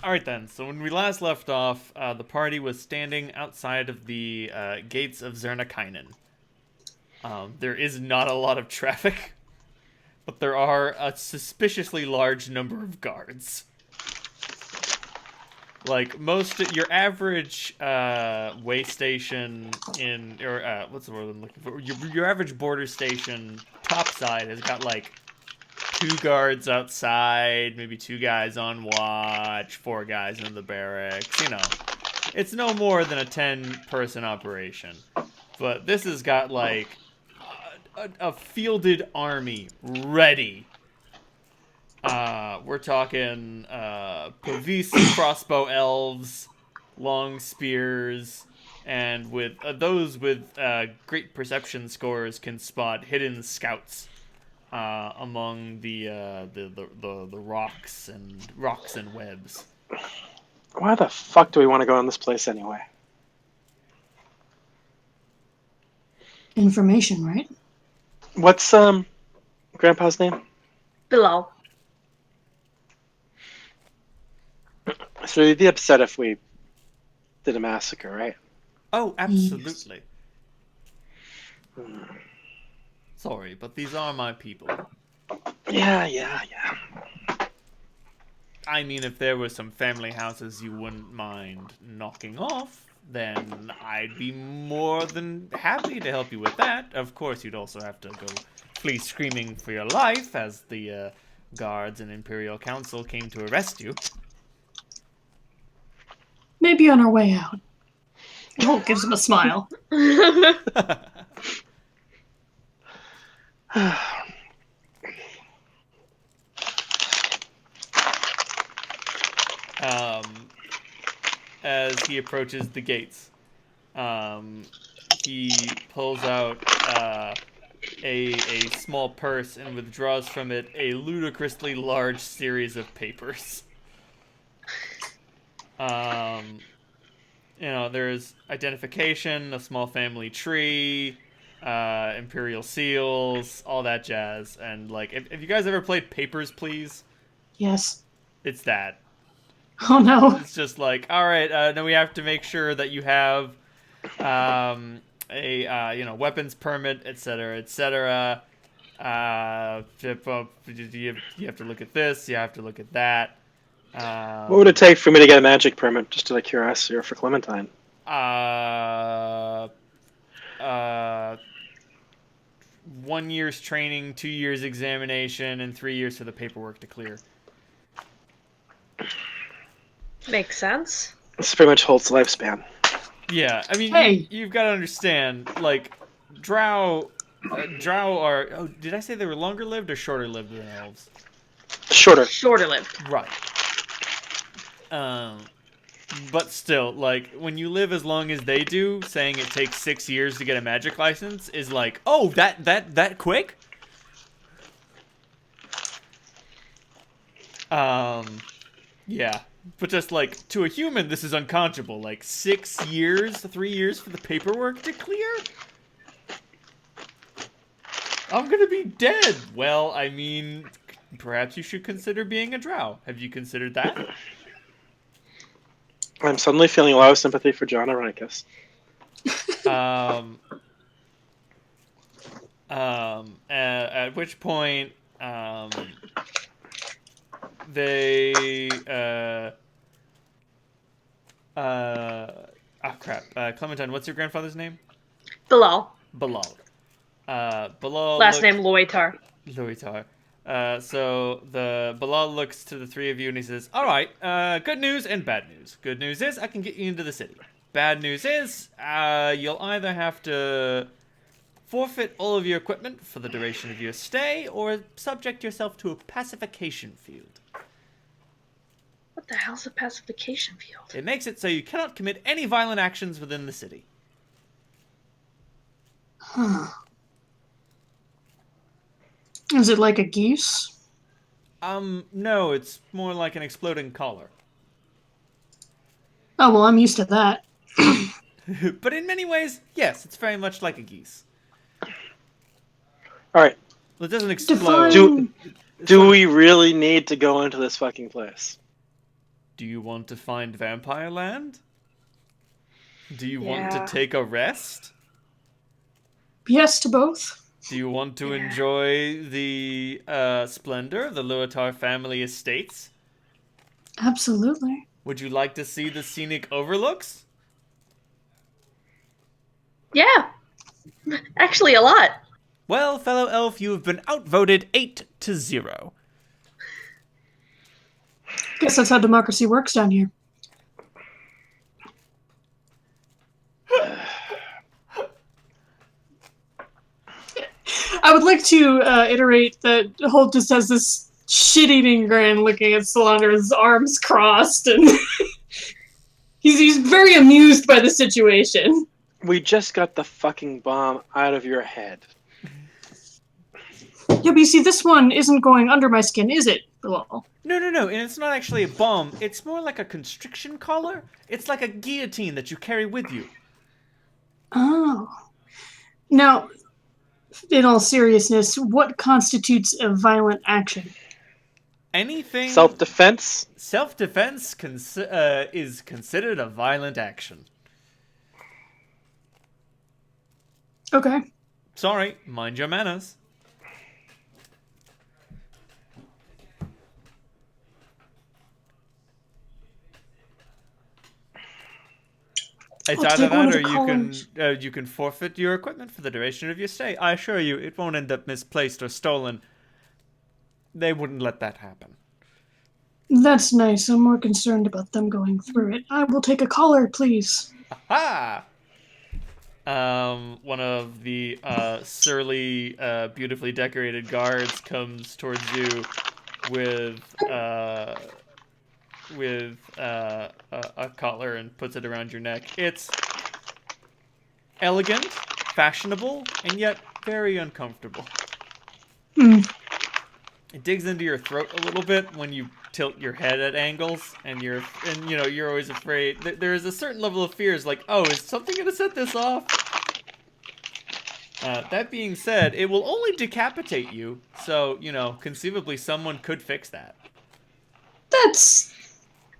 Alright then, so when we last left off, the party was standing outside of the gates of Zernikainen. There is not a lot of traffic, but there are a suspiciously large number of guards. Like, your average way station what's the word I'm looking for? Your average border station topside has got, like, 2 guards outside, maybe 2 guys on watch, 4 guys in the barracks, It's no more than a 10-person operation. But this has got, like, a fielded army ready. We're talking Pavis crossbow elves, long spears, and with those with great perception scores can spot hidden scouts among the rocks and webs. Why the fuck do we want to go in this place anyway? Information, right? What's Grandpa's name? Below. So you'd be upset if we did a massacre, right? Oh, absolutely. Yes. Sorry, but these are my people. Yeah. I mean, if there were some family houses you wouldn't mind knocking off, then I'd be more than happy to help you with that. Of course, you'd also have to go flee screaming for your life as the guards and Imperial Council came to arrest you. Maybe on our way out. Oh, gives him a smile. As he approaches the gates, he pulls out a small purse and withdraws from it a ludicrously large series of papers. There's identification, a small family tree, imperial seals, all that jazz. And, like, if you guys ever played Papers, Please? Yes. It's that. Oh no. It's just like, all right, now we have to make sure that you have weapons permit, etc., etc. You have to look at this, you have to look at that. What would it take for me to get a magic permit, just out of curiosity, or for Clementine? 1 year's training, 2 years examination, and 3 years for the paperwork to clear. Makes sense. This pretty much holds the lifespan. Yeah, I mean, Hey. you've got to understand, like, Drow are... Oh, did I say they were longer lived or shorter lived than elves? Shorter. Shorter lived. Right. But still, like, when you live as long as they do, saying it takes 6 years to get a magic license is like, oh, that quick? Yeah. But just, like, to a human, this is unconscionable. Like, 6 years, 3 years for the paperwork to clear? I'm gonna be dead. Well, I mean, perhaps you should consider being a drow. Have you considered that? I'm suddenly feeling a lot of sympathy for John Ironicus. At which point, they, Clementine, what's your grandfather's name? Below. Bilal. Bilal Last name Loitar. Loitar. So the Bilal looks to the three of you and he says, all right, good news and bad news. Good news is I can get you into the city. Bad news is you'll either have to forfeit all of your equipment for the duration of your stay or subject yourself to a pacification field. What the hell's a pacification field? It makes it so you cannot commit any violent actions within the city. Huh. Is it like a geese? No, it's more like an exploding collar. Oh, well, I'm used to that. But in many ways, yes, it's very much like a geese. All right. Well, it doesn't explode. Define... Do we really need to go into this fucking place? Do you want to find Vampire Land? Do you want to Yeah. take a rest? Yes to both. Do you want to Yeah. enjoy the splendor of the Luatar family estates? Absolutely. Would you like to see the scenic overlooks? Yeah. Actually, a lot. Well, fellow elf, you have been outvoted 8-0. Guess that's how democracy works down here. I would like to iterate that Holt just has this shit-eating grin looking at Solander, his arms crossed, and he's very amused by the situation. We just got the fucking bomb out of your head. Yeah, but you see, this one isn't going under my skin, is it, Bilal? No, and it's not actually a bomb. It's more like a constriction collar. It's like a guillotine that you carry with you. Oh. Now, in all seriousness, what constitutes a violent action? Anything Self-defense? self-defense is considered a violent action. Okay. Sorry, mind your manners. It's I'll either take one that of or the you can forfeit your equipment for the duration of your stay. I assure you, it won't end up misplaced or stolen. They wouldn't let that happen. That's nice. I'm more concerned about them going through it. I will take a collar, please. Ha! One of the surly, beautifully decorated guards comes towards you with a collar and puts it around your neck. It's elegant, fashionable, and yet very uncomfortable. Hmm. It digs into your throat a little bit when you tilt your head at angles, and you're always afraid. There is a certain level of fear. Is like, oh, is something gonna set this off? That being said, it will only decapitate you, so conceivably someone could fix that. That's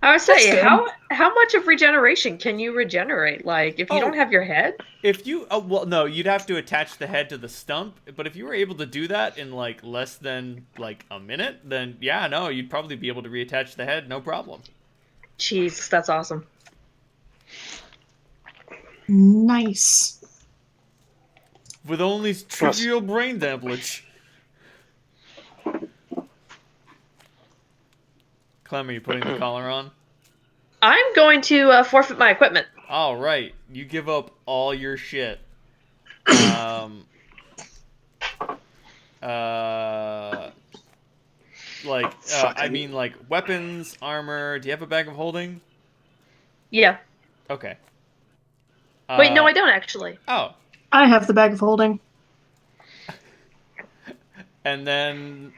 I would say, good. how much of regeneration can you regenerate? Like, if you don't have your head? If you, no, you'd have to attach the head to the stump. But if you were able to do that in like less than like a minute, then yeah, no, you'd probably be able to reattach the head, no problem. Jeez, that's awesome. Nice. With only trivial brain damage. Clem, are you putting the collar on? I'm going to forfeit my equipment. All right, you give up all your shit. I mean, like weapons, armor. Do you have a bag of holding? Yeah. Okay. Wait, no, I don't actually. Oh. I have the bag of holding. And then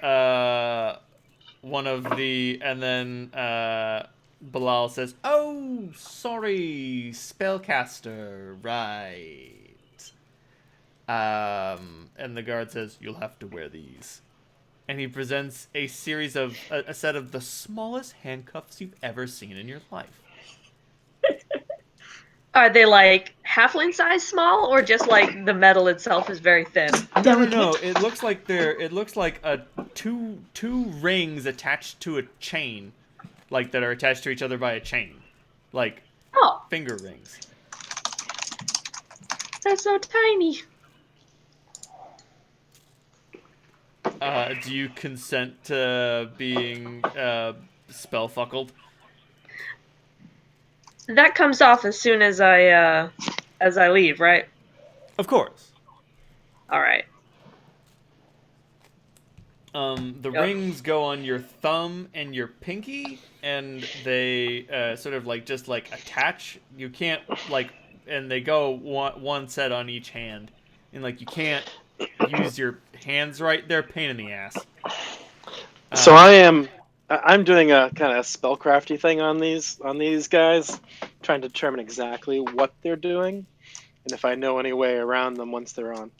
Bilal says, "Oh, sorry, spellcaster, right?" And the guard says, "You'll have to wear these." And he presents a series of a set of the smallest handcuffs you've ever seen in your life. Are they like halfling size small, or just like the metal itself is very thin? No. It looks like two rings attached to a chain, like that are attached to each other by a chain, like finger rings. That's so tiny. Do you consent to being spellfuckled? That comes off as soon as I leave, right? Of course. All right. The rings go on your thumb and your pinky, and they sort of like just like attach. You can't like, and they go one set on each hand, and like you can't use your hands right. They're a pain in the ass. So I'm doing a kind of spellcrafty thing on these guys, trying to determine exactly what they're doing, and if I know any way around them once they're on.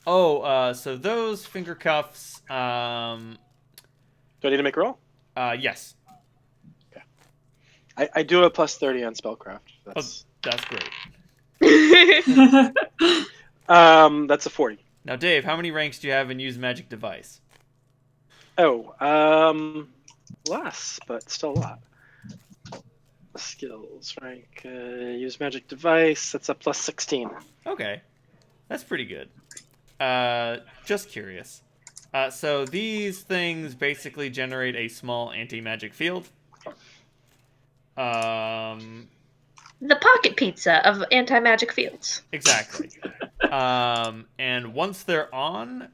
Oh, so those finger cuffs. Do I need to make a roll? Yes. Okay. I do a plus 30 on spellcraft. That's great. that's a 40. Now, Dave, how many ranks do you have in use magic device? Oh, less, but still a lot. Skills rank, use magic device. That's a plus 16. Okay, that's pretty good. Just curious. So these things basically generate a small anti-magic field. The pocket pizza of anti-magic fields. Exactly. And once they're on,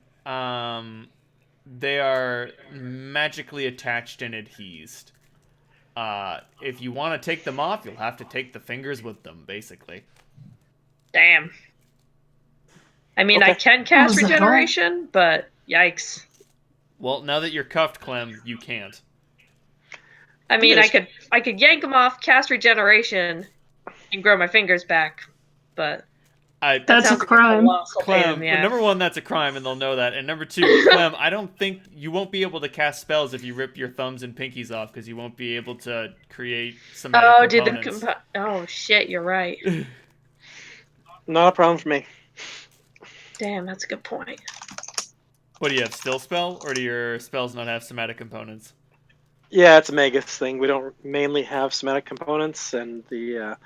they are magically attached and adhesed. If you want to take them off, you'll have to take the fingers with them, basically. Damn. I mean, Okay. I can What cast was the hell? regeneration, but yikes. Well, now that you're cuffed, Clem, you can't. I mean, Yes. I could yank them off, cast regeneration, and grow my fingers back, but that That's a sounds like crime. colossal pain in Clem, the ass. number one, that's a crime, and they'll know that. And number two, Clem, I don't think you won't be able to cast spells if you rip your thumbs and pinkies off, because you won't be able to create somatic Oh, dude, components. oh shit, you're right. Not a problem for me. Damn, that's a good point. What do you have, still spell, or do your spells not have somatic components? Yeah, it's a Magus thing. We don't mainly have somatic components, and the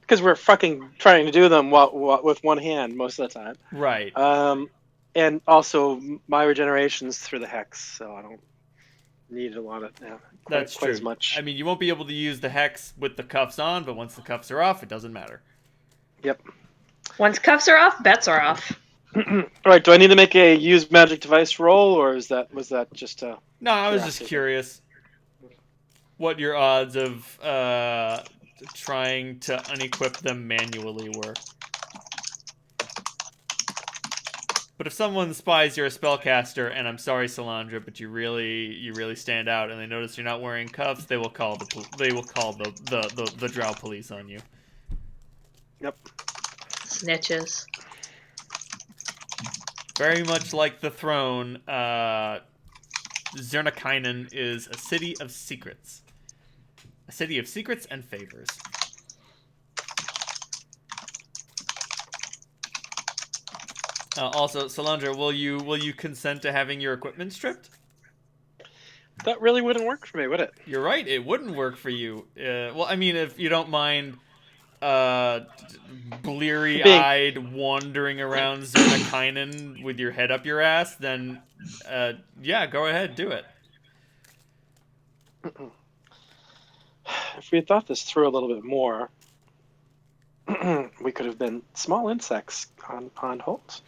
because we're fucking trying to do them with one hand most of the time. Right. And also my regeneration's through the hex, so I don't need a lot of That's quite true. as much. I mean, you won't be able to use the hex with the cuffs on, but once the cuffs are off, it doesn't matter. Yep. Once cuffs are off, bets are off. All right. Do I need to make a use magic device roll, or was that just a? No, I was just Curiosity. curious what your odds of trying to unequip them manually were. But if someone spies you're a spellcaster, and I'm sorry, Solandra, but you really stand out, and they notice you're not wearing cuffs, they will call the drow police on you. Yep. Snitches. Very much like the throne, Zernakainen is a city of secrets. A city of secrets and favors. Also, Solandra, will you consent to having your equipment stripped? That really wouldn't work for me, would it? You're right, it wouldn't work for you. Well, I mean, if you don't mind bleary-eyed wandering around Zernakainen with your head up your ass, then yeah, go ahead, do it. If we had thought this through a little bit more, we could have been small insects on Holt.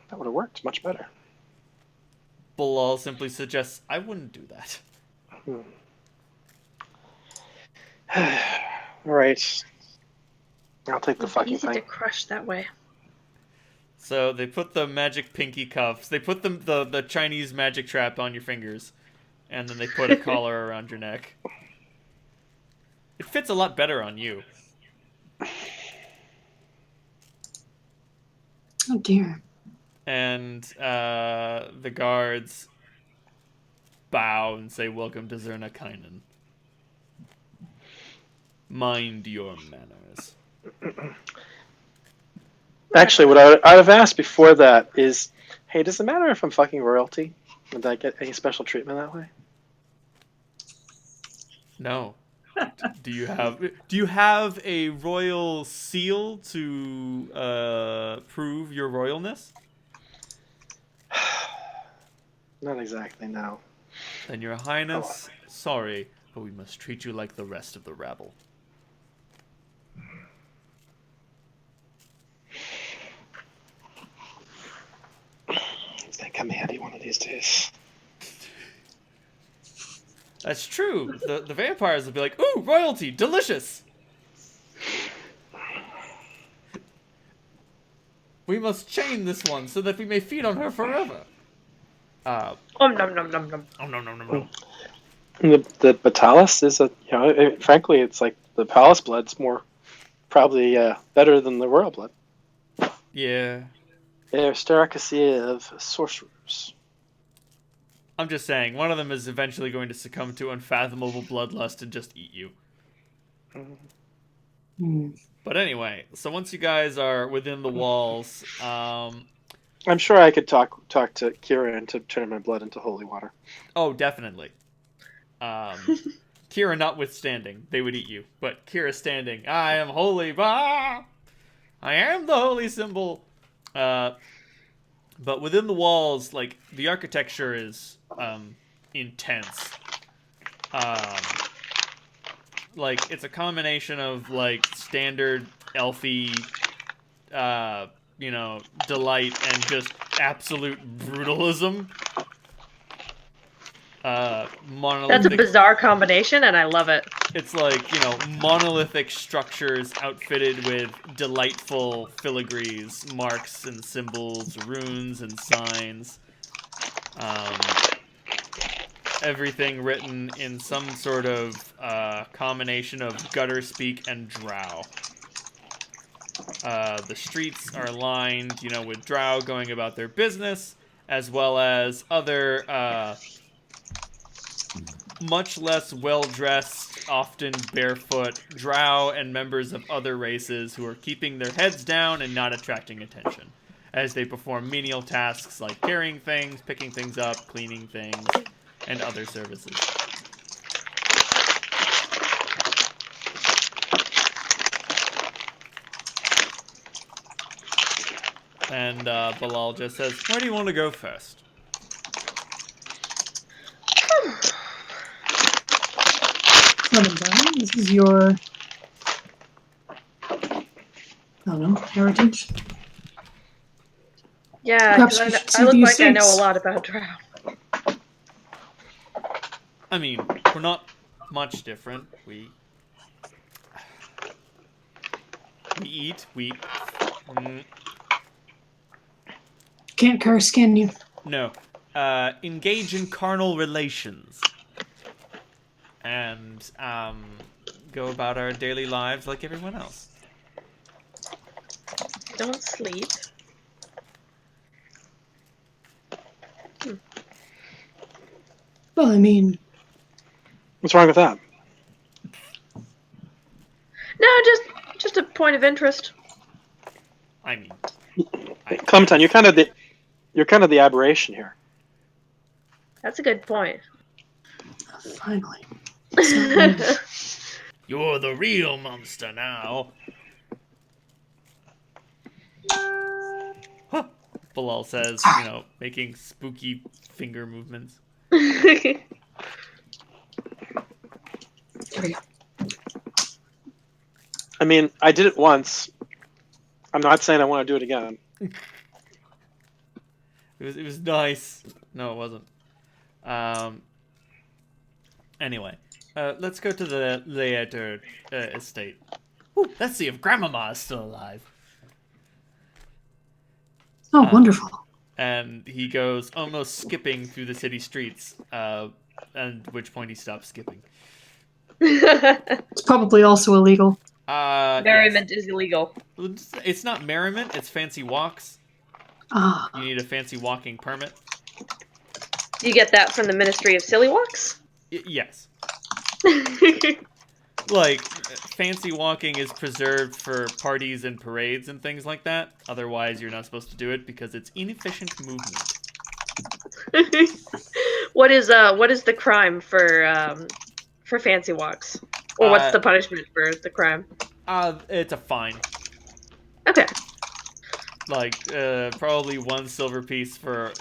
That would have worked much better. Bilal simply suggests, I wouldn't do that. All right. I'll take the It's fucking easy thing. to crush that way. So they put the magic pinky cuffs. They put the Chinese magic trap on your fingers, and then they put a collar around your neck. It fits a lot better on you. Oh dear. And the guards bow and say, "Welcome to Zernakainen. Mind your manners." Actually, what I'd have asked before that is, hey, does it matter if I'm fucking royalty? Would I get any special treatment that way? No. Do you have a royal seal to prove your royalness? Not exactly, no. Then your highness, sorry, but we must treat you like the rest of the rabble. It's gonna come handy one of these days. That's true. The vampires will be like, ooh, royalty, delicious. We must chain this one so that we may feed on her forever. Nom nom nom nom nom. Oh no. The Batalis is frankly, it's like the palace blood's more probably better than the royal blood. Yeah. Aristocracy of sorcerers. I'm just saying, one of them is eventually going to succumb to unfathomable bloodlust and just eat you. But anyway, so once you guys are within the walls, I'm sure I could talk to Kira into turning my blood into holy water. oh, definitely. Kira notwithstanding, they would eat you. But Kira standing, I am holy, bah! I am the holy symbol. But within the walls, like, the architecture is intense. Like, it's a combination of, like, standard elfy, delight and just absolute brutalism. That's a Monolithic. bizarre combination, and I love it. It's like, monolithic structures outfitted with delightful filigrees, marks and symbols, runes and signs. Everything written in some sort of combination of gutter speak and drow. The streets are lined, with drow going about their business, as well as other much less well-dressed, often barefoot, drow and members of other races who are keeping their heads down and not attracting attention, as they perform menial tasks like carrying things, picking things up, cleaning things, and other services. And Bilal just says, where do you want to go first? Clementine, this is your, I don't know, heritage. Yeah, Perhaps because we should I see look the like I know a estates. lot about drow. I mean, we're not much different. We eat, Can't curse, can you? no, engage in carnal relations. And, go about our daily lives like everyone else. Don't sleep. Well, I mean, What's wrong with that? No, just a point of interest. I mean, Clementine, you're kind of the aberration here. That's a good point. finally. It's you're the real monster now. Huh, Bilal says, making spooky finger movements. There we go. I mean, I did it once. I'm not saying I want to do it again. It was nice. No, it wasn't. Anyway, let's go to the Leater estate. Ooh, let's see if Grandmama is still alive. Oh, wonderful. And he goes almost skipping through the city streets, and at which point he stops skipping. It's probably also illegal. Merriment is illegal. It's not merriment, it's fancy walks. Ah, You need a fancy walking permit. Do you get that from the Ministry of Silly Walks? Yes. Like, fancy walking is preserved for parties and parades and things like that. Otherwise, you're not supposed to do it because it's inefficient movement. What is the crime for fancy walks? Or what's the punishment for the crime? It's a fine. Okay. Like, probably 1 silver piece for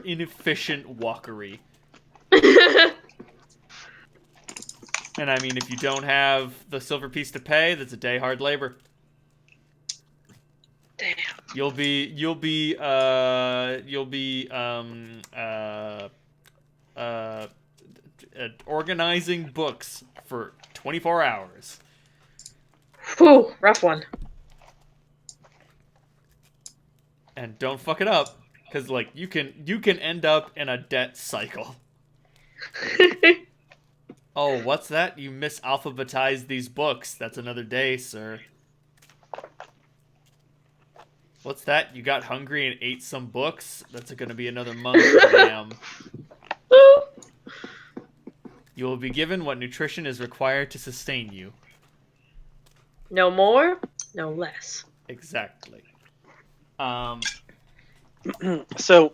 inefficient walkery. And I mean, if you don't have the silver piece to pay, that's a day hard labor. Damn. You'll be organizing books for 24 hours. Whew, rough one. And don't fuck it up, because like you can end up in a debt cycle. Oh, what's that? You misalphabetized these books. That's another day, sir. What's that? You got hungry and ate some books? That's gonna be another month, ma'am. You will be given what nutrition is required to sustain you. No more, no less. Exactly. So,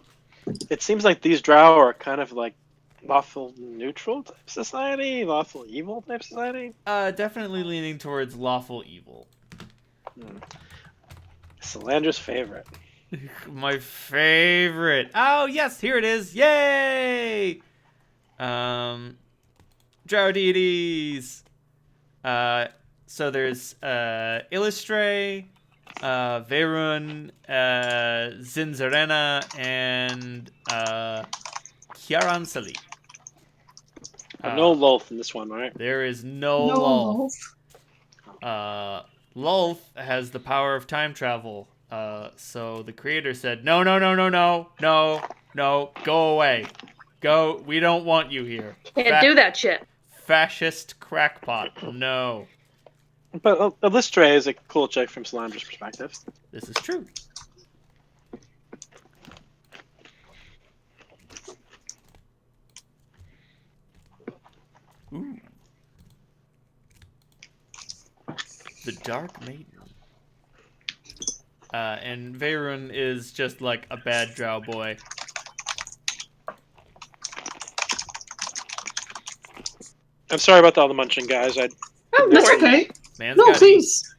it seems like these drow are kind of like lawful neutral type society, lawful evil type society. Definitely leaning towards lawful evil. Solandra's favorite. My favorite. Oh yes, here it is. Yay! Drow deities. So there's Illustre, Verun, Zinzarena, and Kiaransali. No Lolth in this one, right? There is no No. Lolth. Lolth has the power of time travel. So the creator said, no, go away. Go, we don't want you here. Can't do that shit. Fascist crackpot, no. But Illustre is a cool chick from Solandra's perspective. This is true. Ooh. The Dark Maiden. And Veyrun is just like a bad drow boy. I'm sorry about all the munching, guys. Oh, that's okay. Man's No, got please.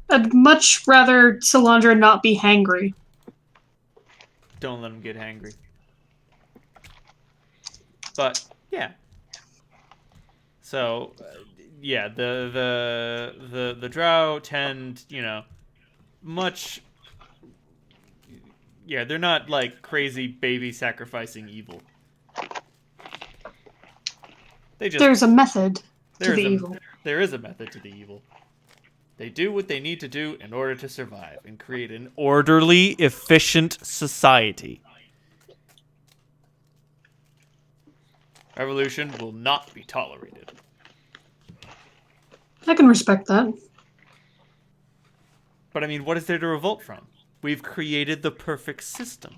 I'd much rather Solandra not be hangry. Don't let him get hangry. But yeah. So yeah, the drow tend, much. Yeah, they're not like crazy baby sacrificing evil. There's a method to the evil. There is a method to the evil. They do what they need to do in order to survive and create an orderly, efficient society. Revolution will not be tolerated. I can respect that. But I mean, what is there to revolt from? We've created the perfect system.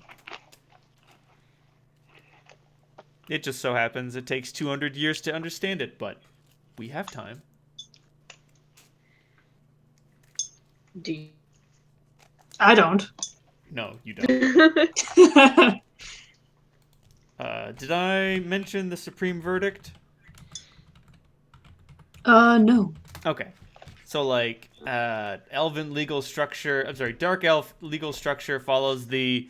It just so happens it takes 200 years to understand it, but we have time. I don't. No, you don't. Did I mention the Supreme Verdict? No. Okay. So, like, elven legal structure... I'm sorry, dark elf legal structure follows the,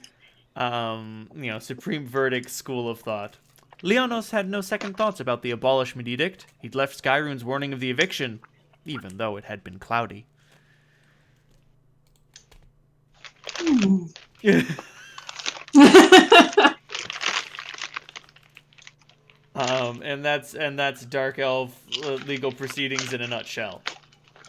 Supreme Verdict school of thought. Leonos had no second thoughts about the abolishment edict. He'd left Skyrune's warning of the eviction, even though it had been cloudy. And that's dark elf legal proceedings in a nutshell.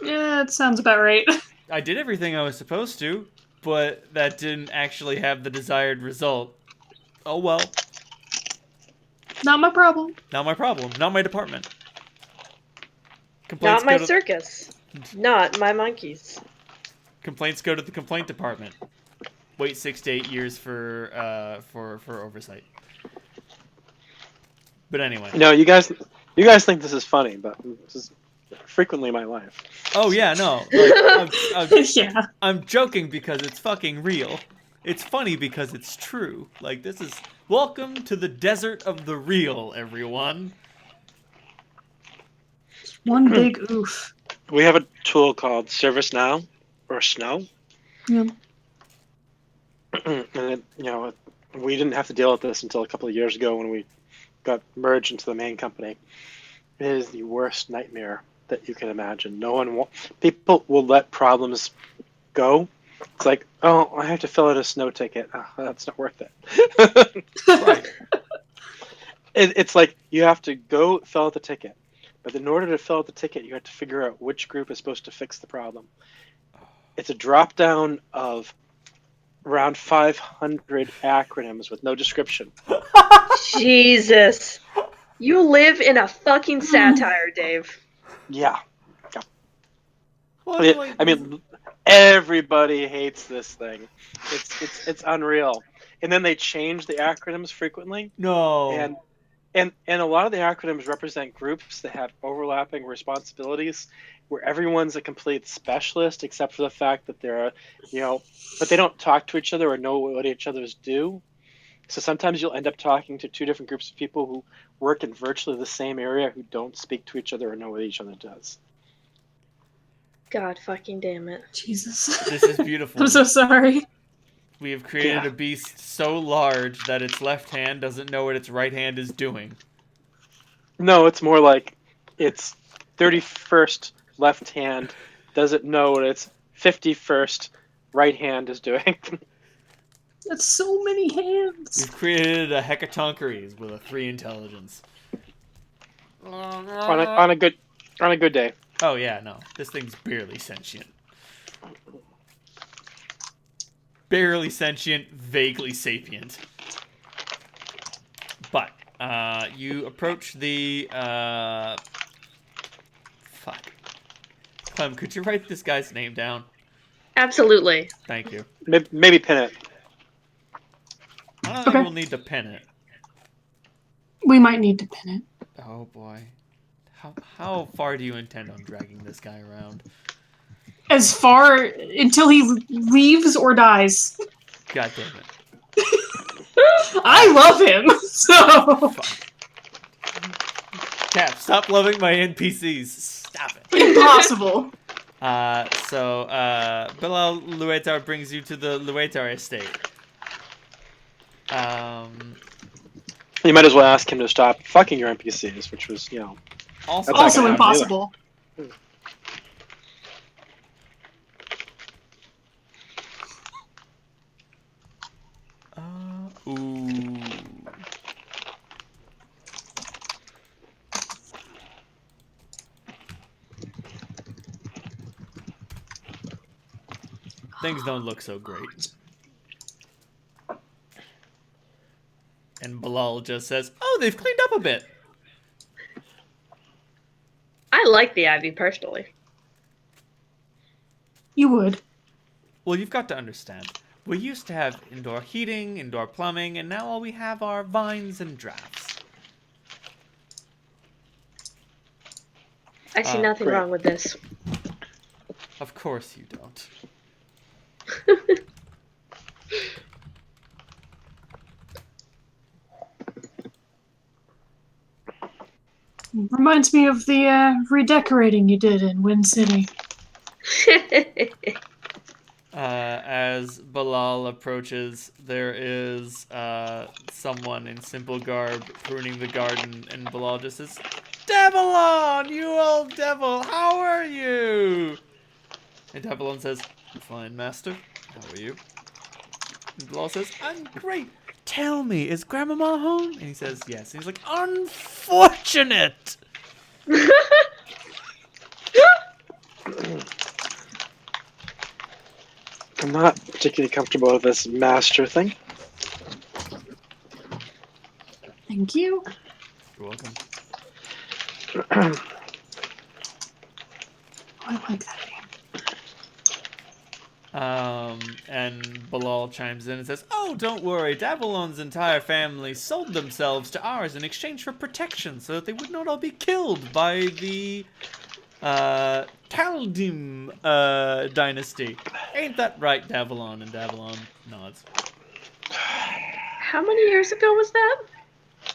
Yeah, it sounds about right. I did everything I was supposed to, but that didn't actually have the desired result. Oh well. Not my problem. Not my problem. Not my department. Not my circus. Not my monkeys. Complaints go to the complaint department. Wait 6 to 8 years for oversight. But anyway. No, you guys think this is funny, but this is frequently my life. Oh yeah, no. Like, Yeah. I'm joking because it's fucking real. It's funny because it's true. Like, this is... Welcome to the desert of the real, everyone. One big oof. We have a tool called ServiceNow, or Snow. Yeah. And it, we didn't have to deal with this until a couple of years ago when we got merged into the main company. It is the worst nightmare that you can imagine. People will let problems go. It's like, oh, I have to fill out a snow ticket. Oh, that's not worth it. Right. It's like you have to go fill out the ticket. But in order to fill out the ticket, you have to figure out which group is supposed to fix the problem. It's a drop down of around 500 acronyms with no description. Jesus. You live in a fucking satire, Dave. Yeah. Well, I mean, Everybody hates this thing. It's unreal. And then they change the acronyms frequently, No. and a lot of the acronyms represent groups that have overlapping responsibilities, where everyone's a complete specialist except for the fact that they're, but they don't talk to each other or know what each other's do. So sometimes you'll end up talking to two different groups of people who work in virtually the same area who don't speak to each other or know what each other does. God fucking damn it. Jesus. This is beautiful. I'm so sorry. We have created Yeah. a beast so large that its left hand doesn't know what its right hand is doing. No, it's more like its 31st left hand doesn't know what its 51st right hand is doing. That's so many hands. We've created a Hecatoncheires with a 3 intelligence. on a good day. Oh yeah, no. This thing's barely sentient. Barely sentient, vaguely sapient. But, you approach the, fuck. Clem, could you write this guy's name down? Absolutely. Thank you. Maybe pin it. I don't think Okay. we'll need to pin it. We might need to pin it. Oh boy. How far do you intend on dragging this guy around? As far until he leaves or dies. God damn it. I love him, so Fuck. Cap, stop loving my NPCs. Stop it. impossible. Bilal Luetar brings you to the Luetar estate. You might as well ask him to stop fucking your NPCs, which was, Also, That's Also not gonna impossible. Ooh. Things don't look so great. And Bilal just says, "Oh, they've cleaned up a bit." I like the Ivy personally. You would. Well, you've got to understand. We used to have indoor heating, indoor plumbing, and now all we have are vines and drafts. I see nothing great. wrong with this. Of course you don't. Reminds me of the redecorating you did in Wind City. As Bilal approaches, there is someone in simple garb pruning the garden, and Bilal just says, "Devilon, you old devil, how are you?" And Devilon says, "Fine, master. How are you?" And Bilal says, "I'm great. Tell me, is Grandmama home?" And he says, "Yes." And he's like, "Unfortunate!" I'm not particularly comfortable with this master thing. Thank you. You're welcome. I like that name. And Bilal chimes in and says, "Oh, don't worry. Davalon's entire family sold themselves to ours in exchange for protection so that they would not all be killed by the Taldim dynasty. Ain't that right, Davalon?" And Davalon nods. How many years ago was that?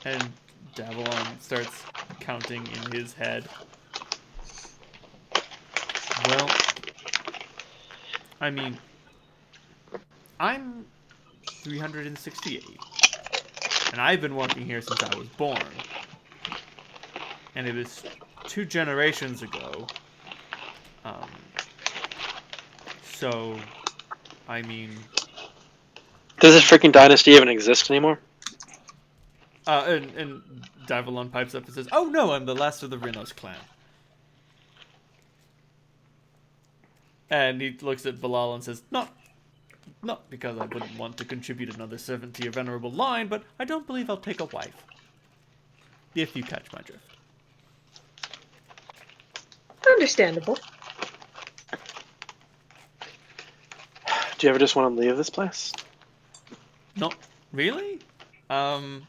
And Davalon starts counting in his head. Well, I mean, I'm 368, and I've been working here since I was born. And it was 2 generations ago. So, I mean, Does this freaking dynasty even exist anymore? and Davalon pipes up and says, "Oh no, I'm the last of the Rinos clan." And he looks at Bilal and says, Not because I wouldn't want to contribute another servant to your venerable line, but I don't believe I'll take a wife. If you catch my drift." Understandable. Do you ever just want to leave this place? Not really. What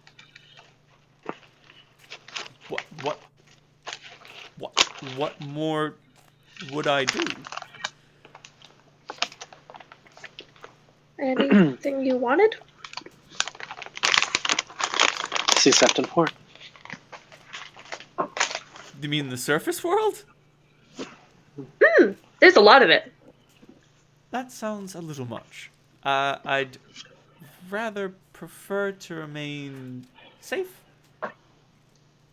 what more would I do? Anything you wanted? See Septemport. You mean the surface world? There's a lot of it. That sounds a little much. I'd rather prefer to remain safe.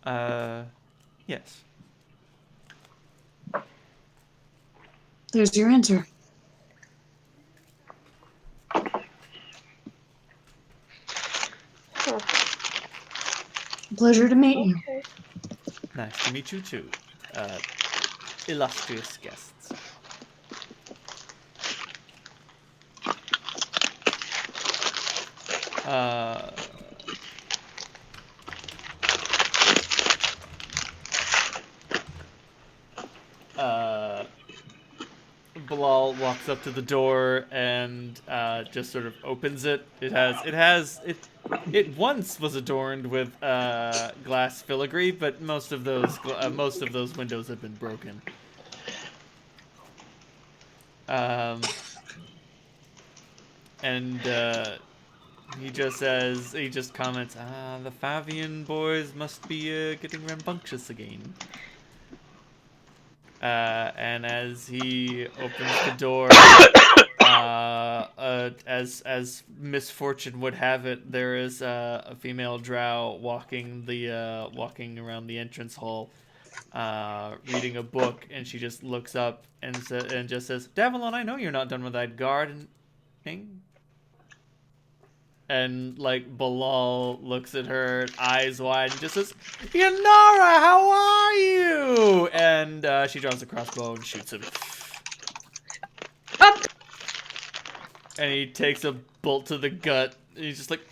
Yes. There's your answer. Huh. Pleasure to meet you. Okay. Nice to meet you too, illustrious guests. Bilal walks up to the door and just sort of opens it. It once was adorned with glass filigree, but most of those windows have been broken. And he just comments, the Favian boys must be getting rambunctious again. And as he opens the door, as misfortune would have it, there is a female drow walking around the entrance hall, reading a book, and she just looks up and just says, "Davalon, I know you're not done with that gardening." And, like, Bilal looks at her, eyes wide, and just says, "Yanara, how are you?" And she draws a crossbow and shoots him. Up. And he takes a bolt to the gut. And he's just like,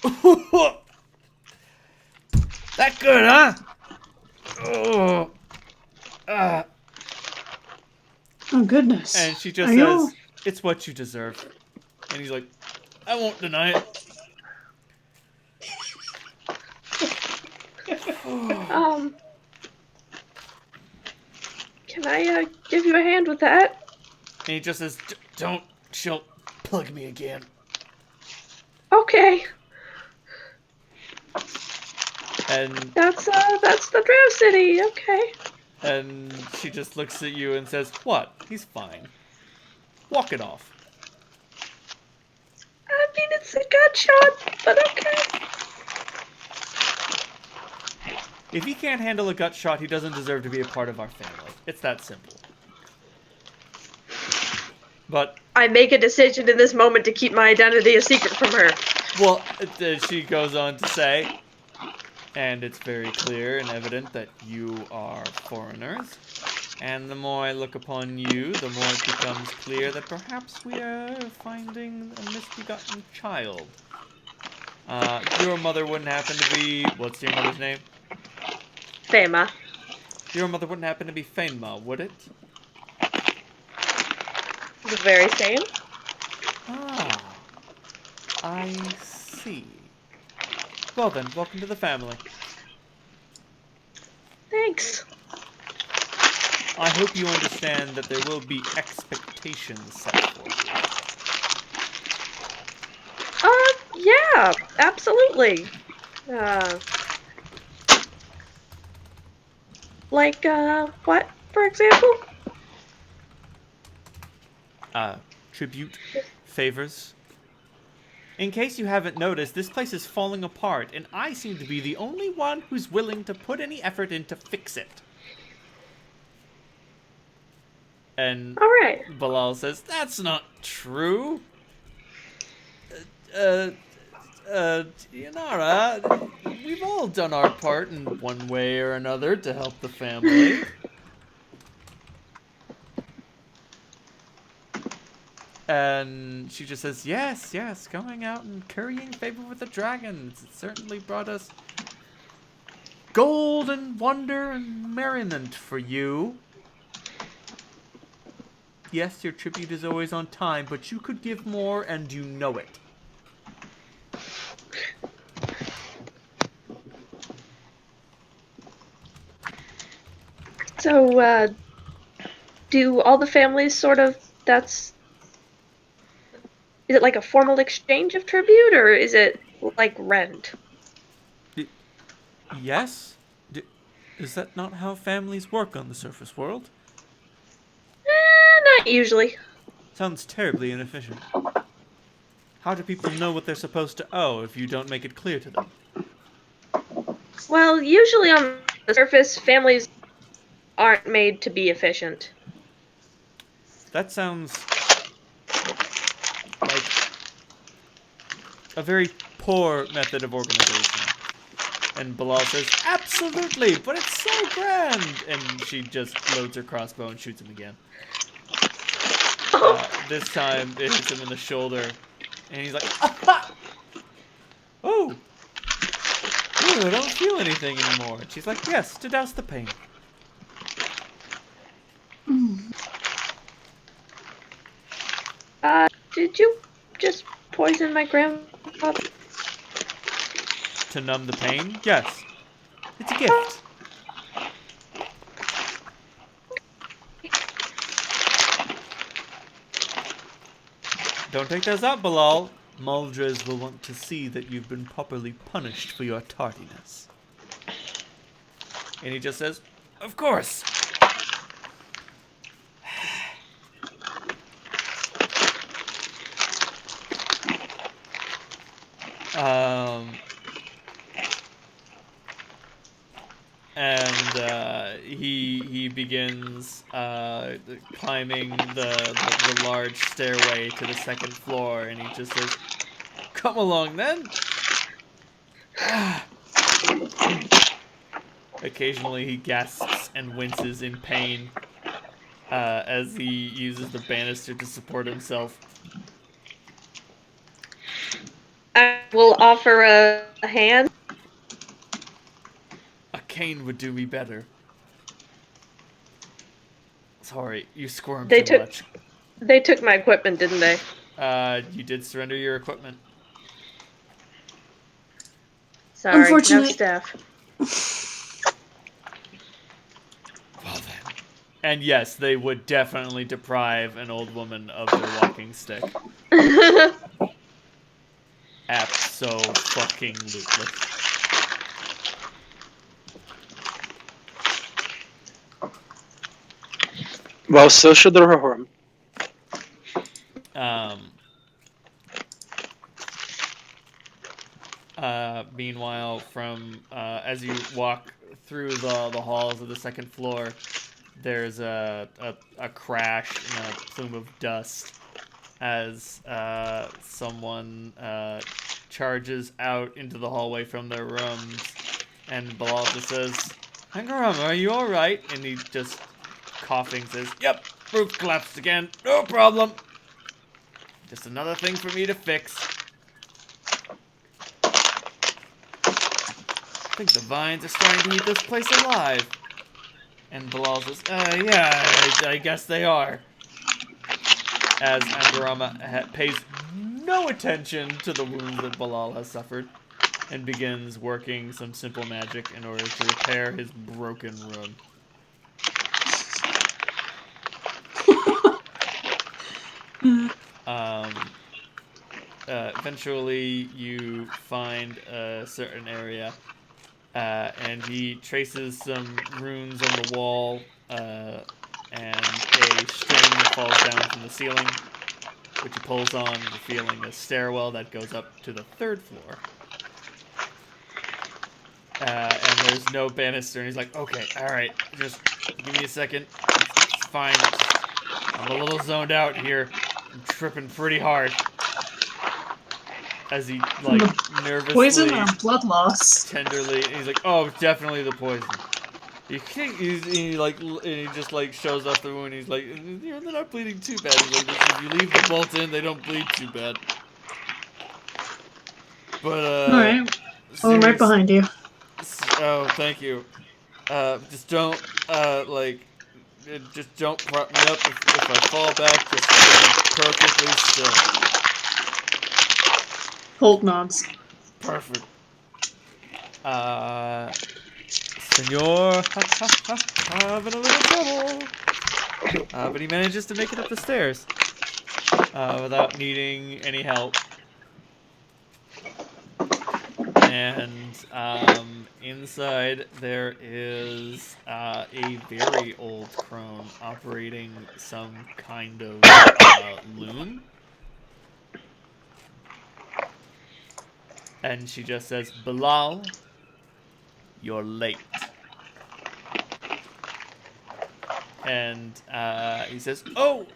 "That good, huh?" Oh, goodness. And she just Are you- says, "It's what you deserve." And he's like, "I won't deny it." Can I give you a hand with that? And he just says, "Don't, she'll plug me again." Okay. And That's the Drow City. Okay. And she just looks at you and says, "What? He's fine. Walk it off." I mean, it's a gut shot, but okay. If he can't handle a gut shot, he doesn't deserve to be a part of our family. It's that simple. But, I make a decision in this moment to keep my identity a secret from her. well, she goes on to say, and it's very clear and evident that you are foreigners. And the more I look upon you, the more it becomes clear that perhaps we are finding a misbegotten child. Your mother wouldn't happen to be... What's your mother's name? Fema. Your mother wouldn't happen to be Fainma, would it? The very same. Ah, I see. Well then, welcome to the family. Thanks. I hope you understand that there will be expectations set for you. Yeah, absolutely. What, for example? Tribute, favors. In case you haven't noticed, this place is falling apart, and I seem to be the only one who's willing to put any effort in to fix it. And Alright. Bilal says, "That's not true. Yanara, we've all done our part in one way or another to help the family." And she just says, yes, going out and currying favor with the dragons. It certainly brought us gold and wonder and merriment for you. Yes, your tribute is always on time, but you could give more, and you know it. So, do all the families sort of, that's, is it like a formal exchange of tribute, or is it like rent? Yes? Is that not how families work on the surface world? Not usually. Sounds terribly inefficient. How do people know what they're supposed to owe if you don't make it clear to them? Well, usually on the surface, families aren't made to be efficient. That sounds like a very poor method of organization. And Bilal says, absolutely, but it's so grand! And she just loads her crossbow and shoots him again. This time, it hits him in the shoulder. And he's like, aha! Oh! Ooh, I don't feel anything anymore. And she's like, yes, to douse the pain. Did you just poison my grandfather? To numb the pain? Yes. It's a gift. Don't take those out, Bilal. Muldres will want to see that you've been properly punished for your tardiness. And he just says, of course. And he begins climbing the large stairway to the second floor, and he just says, come along then. Occasionally he gasps and winces in pain as he uses the banister to support himself. I will offer a hand. A cane would do me better. Sorry, you squirm They too took much. they took my equipment, didn't they? You did surrender your equipment. Sorry, no Unfortunately- staff. Well then. And yes, they would definitely deprive an old woman of their walking stick. Abso-fucking-lutely. Well, so should the Rohorn. Meanwhile, from as you walk through the halls of the second floor, there's a crash and a plume of dust as someone charges out into the hallway from their rooms, and Bilal just says, Angaram, are you alright? And he just coughing says, yep, roof collapsed again, no problem. Just another thing for me to fix. I think the vines are starting to eat this place alive. And Bilal says, yeah, I guess they are. As Angarama pays no attention to the wounds that Bilal has suffered and begins working some simple magic in order to repair his broken room. Eventually, you find a certain area, and he traces some runes on the wall, and a string falls down from the ceiling, which he pulls on, revealing a stairwell that goes up to the third floor. And there's no banister, and he's like, okay, alright, just give me a second. It's fine. I'm a little zoned out here. I'm tripping pretty hard. As he, like, nervously, Poison or blood loss? tenderly, and he's like, oh, definitely the poison. He just, like, shows off the wound. He's like, they're not bleeding too bad. He's like, if you leave the bolt in, they don't bleed too bad. But, Alright. Oh, I'm right behind you. Oh, thank you. Just don't, Just don't prop me up if I fall back. Just stay perfectly still. Holt nods. Perfect. Senor, having a little trouble. But he manages to make it up the stairs without needing any help. And inside there is a very old crone operating some kind of loom. And she just says, "Bilal, you're late." And he says, "Oh,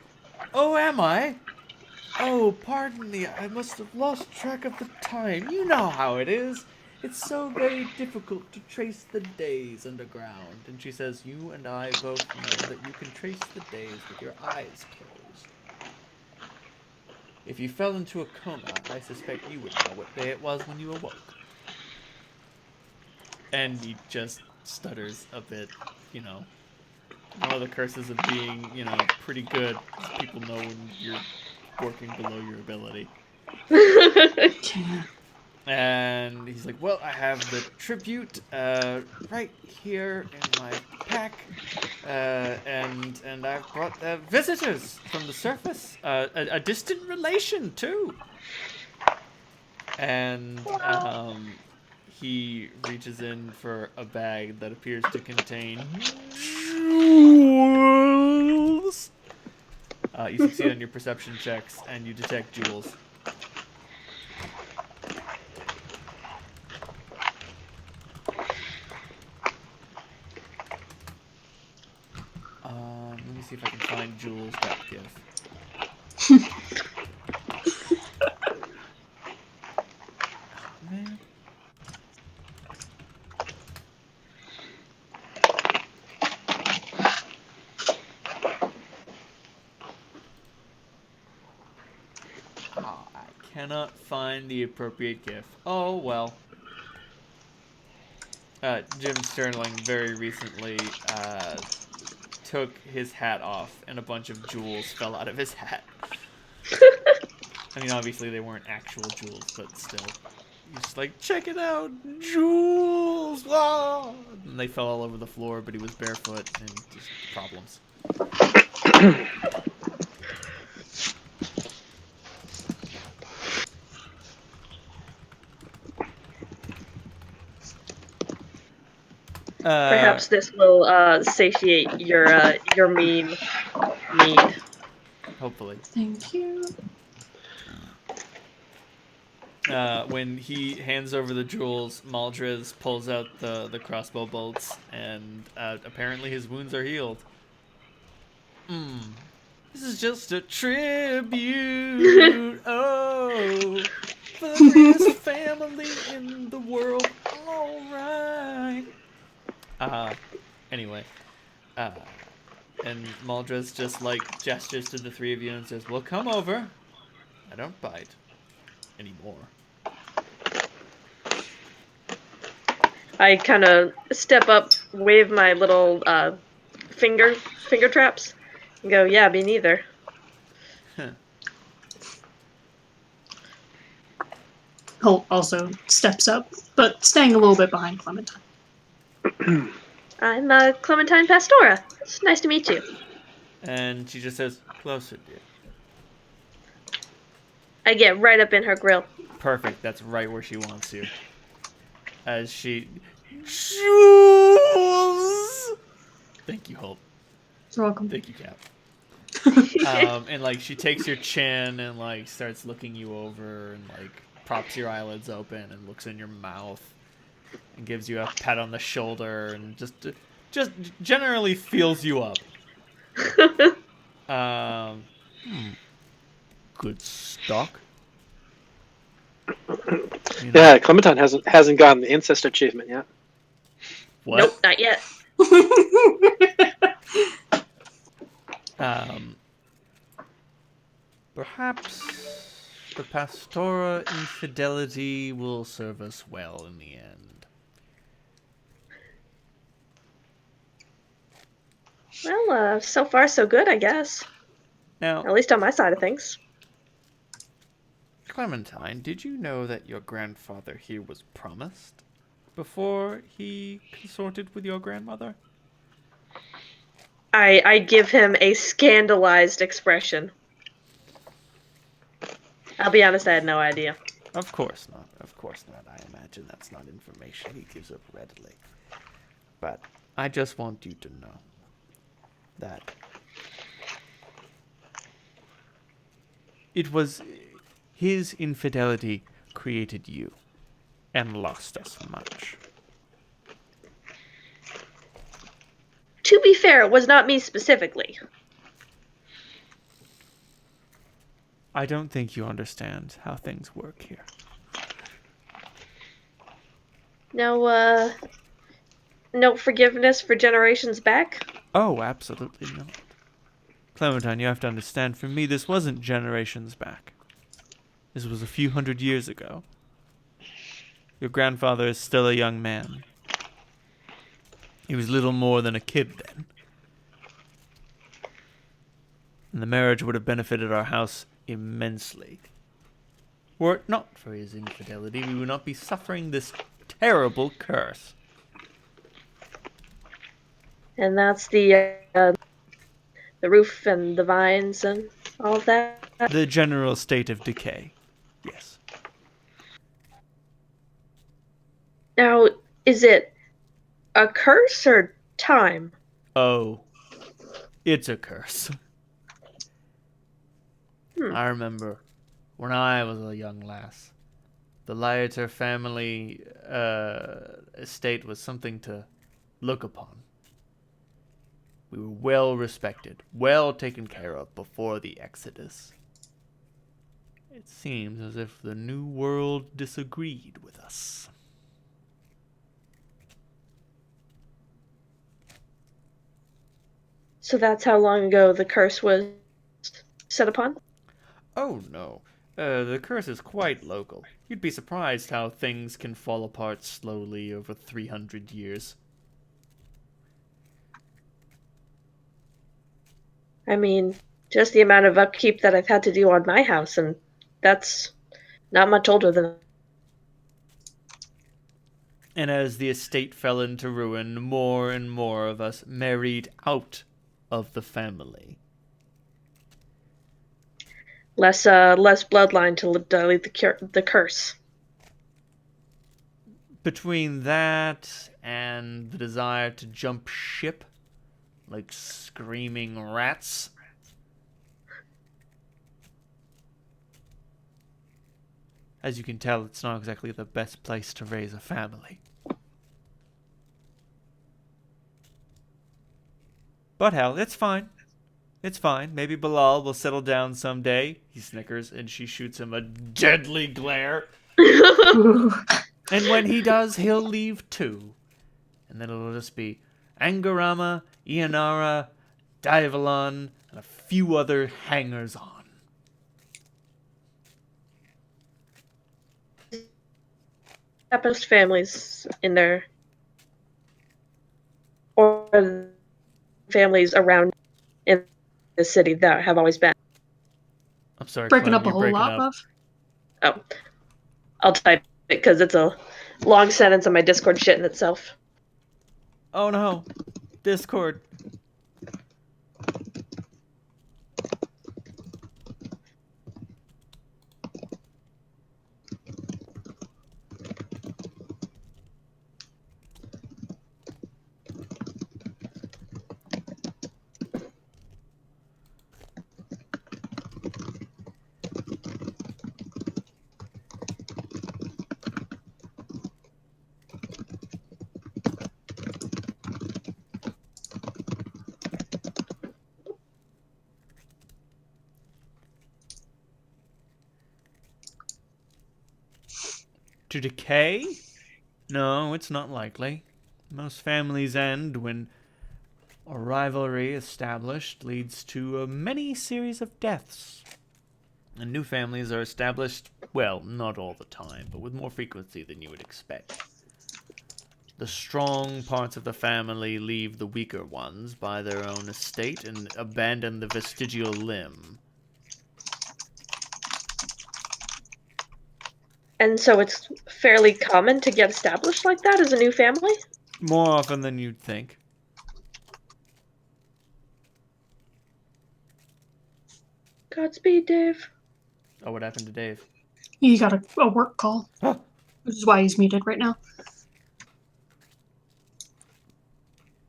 am I? Oh, pardon me, I must have lost track of the time. You know how it is. It's so very difficult to trace the days underground." And she says, "You and I both know that you can trace the days with your eyes closed. If you fell into a coma, I suspect you would know what day it was when you awoke." And he just stutters a bit, you know. One of the curses of being, pretty good is people know when you're working below your ability. Yeah. And he's like, "Well, I have the tribute right here in my pack, and I've brought visitors from the surface, a distant relation too." And he reaches in for a bag that appears to contain jewels. You succeed on your perception checks, and you detect jewels. Let me see if I can find jewels.gif. Oh, man. Oh, I cannot find the appropriate gif. Oh, well. Jim Sterling very recently took his hat off, and a bunch of jewels fell out of his hat. I mean, obviously they weren't actual jewels, but still. He's just like, "Check it out, jewels!" Ah! And they fell all over the floor, but he was barefoot, and just problems. Perhaps this will satiate your meme need. Hopefully. Thank you. When he hands over the jewels, Maldrez pulls out the crossbow bolts, and apparently his wounds are healed. This is just a tribute, oh, for the greatest family in the world. All right. Anyway, and Maldrez just gestures to the three of you and says, "Well, come over. I don't bite anymore." I kind of step up, wave my little finger traps, and go, "Yeah, me neither." Holt also steps up, but staying a little bit behind Clementine. I'm Clementine Pastora. It's nice to meet you. And she just says, "Closer, dear." I get right up in her grill. Perfect. That's right where she wants you. As she... Jules! Thank you, Holt. You're welcome. Thank you, Cap. And she takes your chin and starts looking you over and props your eyelids open and looks in your mouth and gives you a pat on the shoulder and just generally feels you up. Good stock. Yeah, Clementine hasn't gotten the incest achievement yet. What? Nope, not yet. Perhaps the Pastora infidelity will serve us well in the end. Well, so far so good, I guess. Now, At least on my side of things. Clementine, did you know that your grandfather here was promised before he consorted with your grandmother? I give him a scandalized expression. I'll be honest, I had no idea. Of course not. Of course not. I imagine that's not information he gives up readily. But I just want you to know that it was his infidelity created you and lost us much. To be fair, it was not me specifically. I don't think you understand how things work here. No forgiveness for generations back? Oh, absolutely not. Clementine, you have to understand, for me, this wasn't generations back. This was a few hundred years ago. Your grandfather is still a young man. He was little more than a kid then. And the marriage would have benefited our house immensely. Were it not for his infidelity, we would not be suffering this terrible curse. And that's the roof and the vines and all of that? The general state of decay. Yes. Now, is it a curse or time? Oh, it's a curse. I remember when I was a young lass, the Lyater family estate was something to look upon. We were well respected, well taken care of before the Exodus. It seems as if the New World disagreed with us. So that's how long ago the curse was set upon? Oh no, the curse is quite local. You'd be surprised how things can fall apart slowly over 300 years. I mean, just the amount of upkeep that I've had to do on my house, and that's not much older than. And as the estate fell into ruin, more and more of us married out of the family. Less bloodline to dilute the curse. Between that and the desire to jump ship like screaming rats, as you can tell, it's not exactly the best place to raise a family. But hell, it's fine. It's fine. Maybe Bilal will settle down someday. He snickers, and she shoots him a deadly glare. Ooh. And when he does, he'll leave too. And then it'll just be Angarama, Ianara, Daivalon, and a few other hangers-on. Happens to families in their or families around in the city that have always been. I'm sorry, Breaking Clem, up a you're whole breaking lot, up. love. Oh, I'll type it because it's a long sentence on my Discord shit in itself. Oh no. Discord. To decay? No, it's not likely. Most families end when a rivalry established leads to a many series of deaths. And new families are established, well, not all the time, but with more frequency than you would expect. The strong parts of the family leave the weaker ones by their own estate and abandon the vestigial limb. And so it's fairly common to get established like that as a new family? More often than you'd think. Godspeed, Dave. Oh, what happened to Dave? He got a work call, Huh. which is why he's muted right now.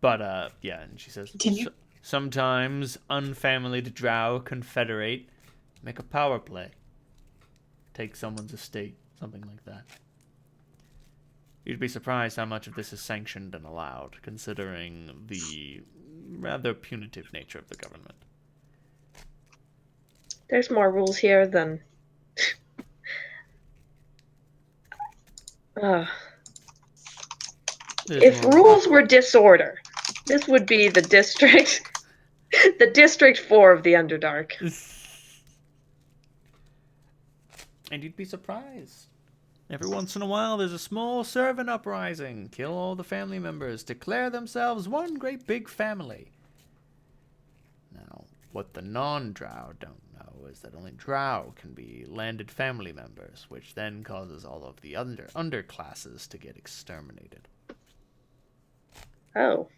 But, yeah, and she says, Continue. Sometimes unfamilied drow confederate, make a power play. Take someone's estate, something like that. You'd be surprised how much of this is sanctioned and allowed, considering the rather punitive nature of the government. There's more rules here than... If rules were disorder, this would be the district... the District 4 of the Underdark. And you'd be surprised. Every once in a while, there's a small servant uprising. Kill all the family members. Declare themselves one great big family. Now, what the non-drow don't know is that only drow can be landed family members, which then causes all of the underclasses to get exterminated. Oh.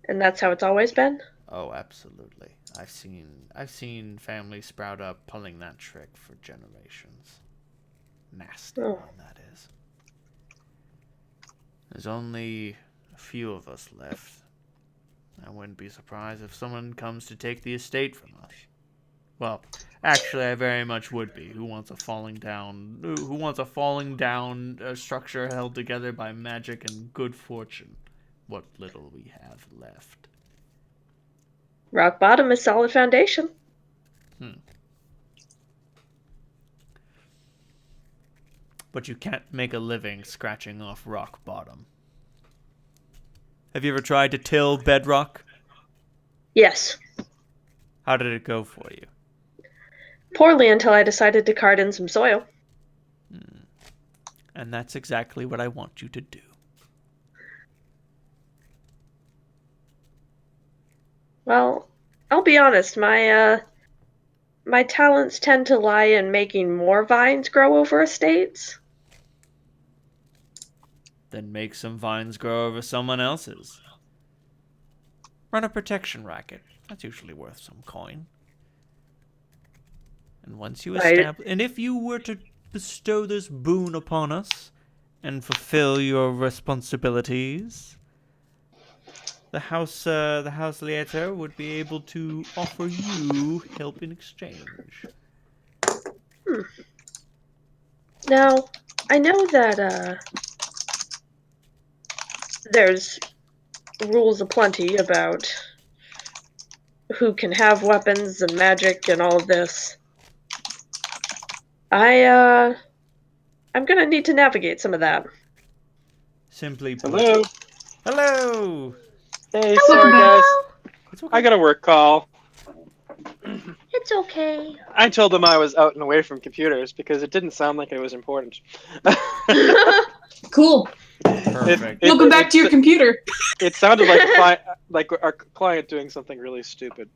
And that's how it's always been? Oh, absolutely. I've seen families sprout up pulling that trick for generations. Nasty one, that is. There's only a few of us left. I wouldn't be surprised if someone comes to take the estate from us. Well, actually, I very much would be. Who wants a falling down structure held together by magic and good fortune? What little we have left. Rock bottom is solid foundation. But you can't make a living scratching off rock bottom. Have you ever tried to till bedrock? Yes. How did it go for you? Poorly until I decided to cart in some soil. And that's exactly what I want you to do. Well, I'll be honest, my talents tend to lie in making more vines grow over estates. Then make some vines grow over someone else's. Run a protection racket. That's usually worth some coin. And once you establish... And if you were to bestow this boon upon us and fulfill your responsibilities, the House Leater would be able to offer you help in exchange. Now, I know that, there's rules aplenty about who can have weapons and magic and all of this. I'm gonna need to navigate some of that. Simply put... Hello. Hello! Hey, sorry guys. It's okay. I got a work call. It's okay. I told them I was out and away from computers because it didn't sound like it was important. Cool. Perfect. Welcome back to your computer. It sounded like our client doing something really stupid.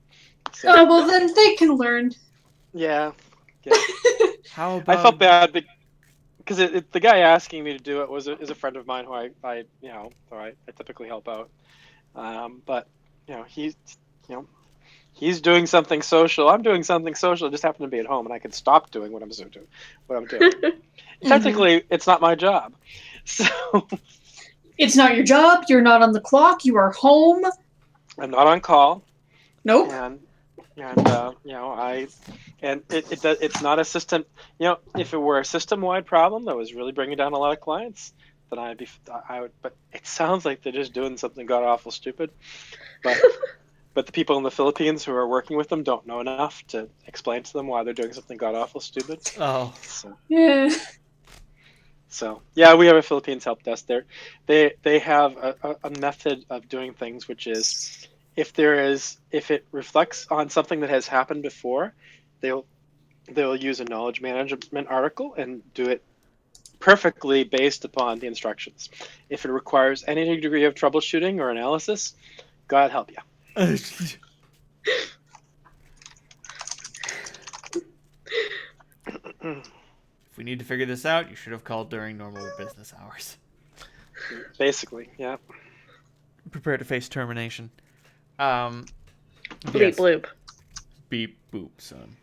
So, Oh, well, then they can learn. yeah. How about... I felt bad because the guy asking me to do it is a friend of mine who I typically help out. But he's doing something social. I'm doing something social. I just happen to be at home, and I could stop doing what I'm doing. Technically, it's not my job. So It's not your job. You're not on the clock. You are home. I'm not on call. Nope. It's not a system. If it were a system-wide problem that was really bringing down a lot of clients, then I would. But it sounds like they're just doing something god awful stupid. But the people in the Philippines who are working with them don't know enough to explain to them why they're doing something god awful stupid. Oh. Yeah. So yeah, we have a Philippines help desk there. They have a method of doing things, which is if it reflects on something that has happened before, they'll use a knowledge management article and do it perfectly based upon the instructions. If it requires any degree of troubleshooting or analysis, God help you. If we need to figure this out, you should have called during normal business hours. Basically, yeah. Prepare to face termination. Bleep Yes. bloop. Beep boop, son.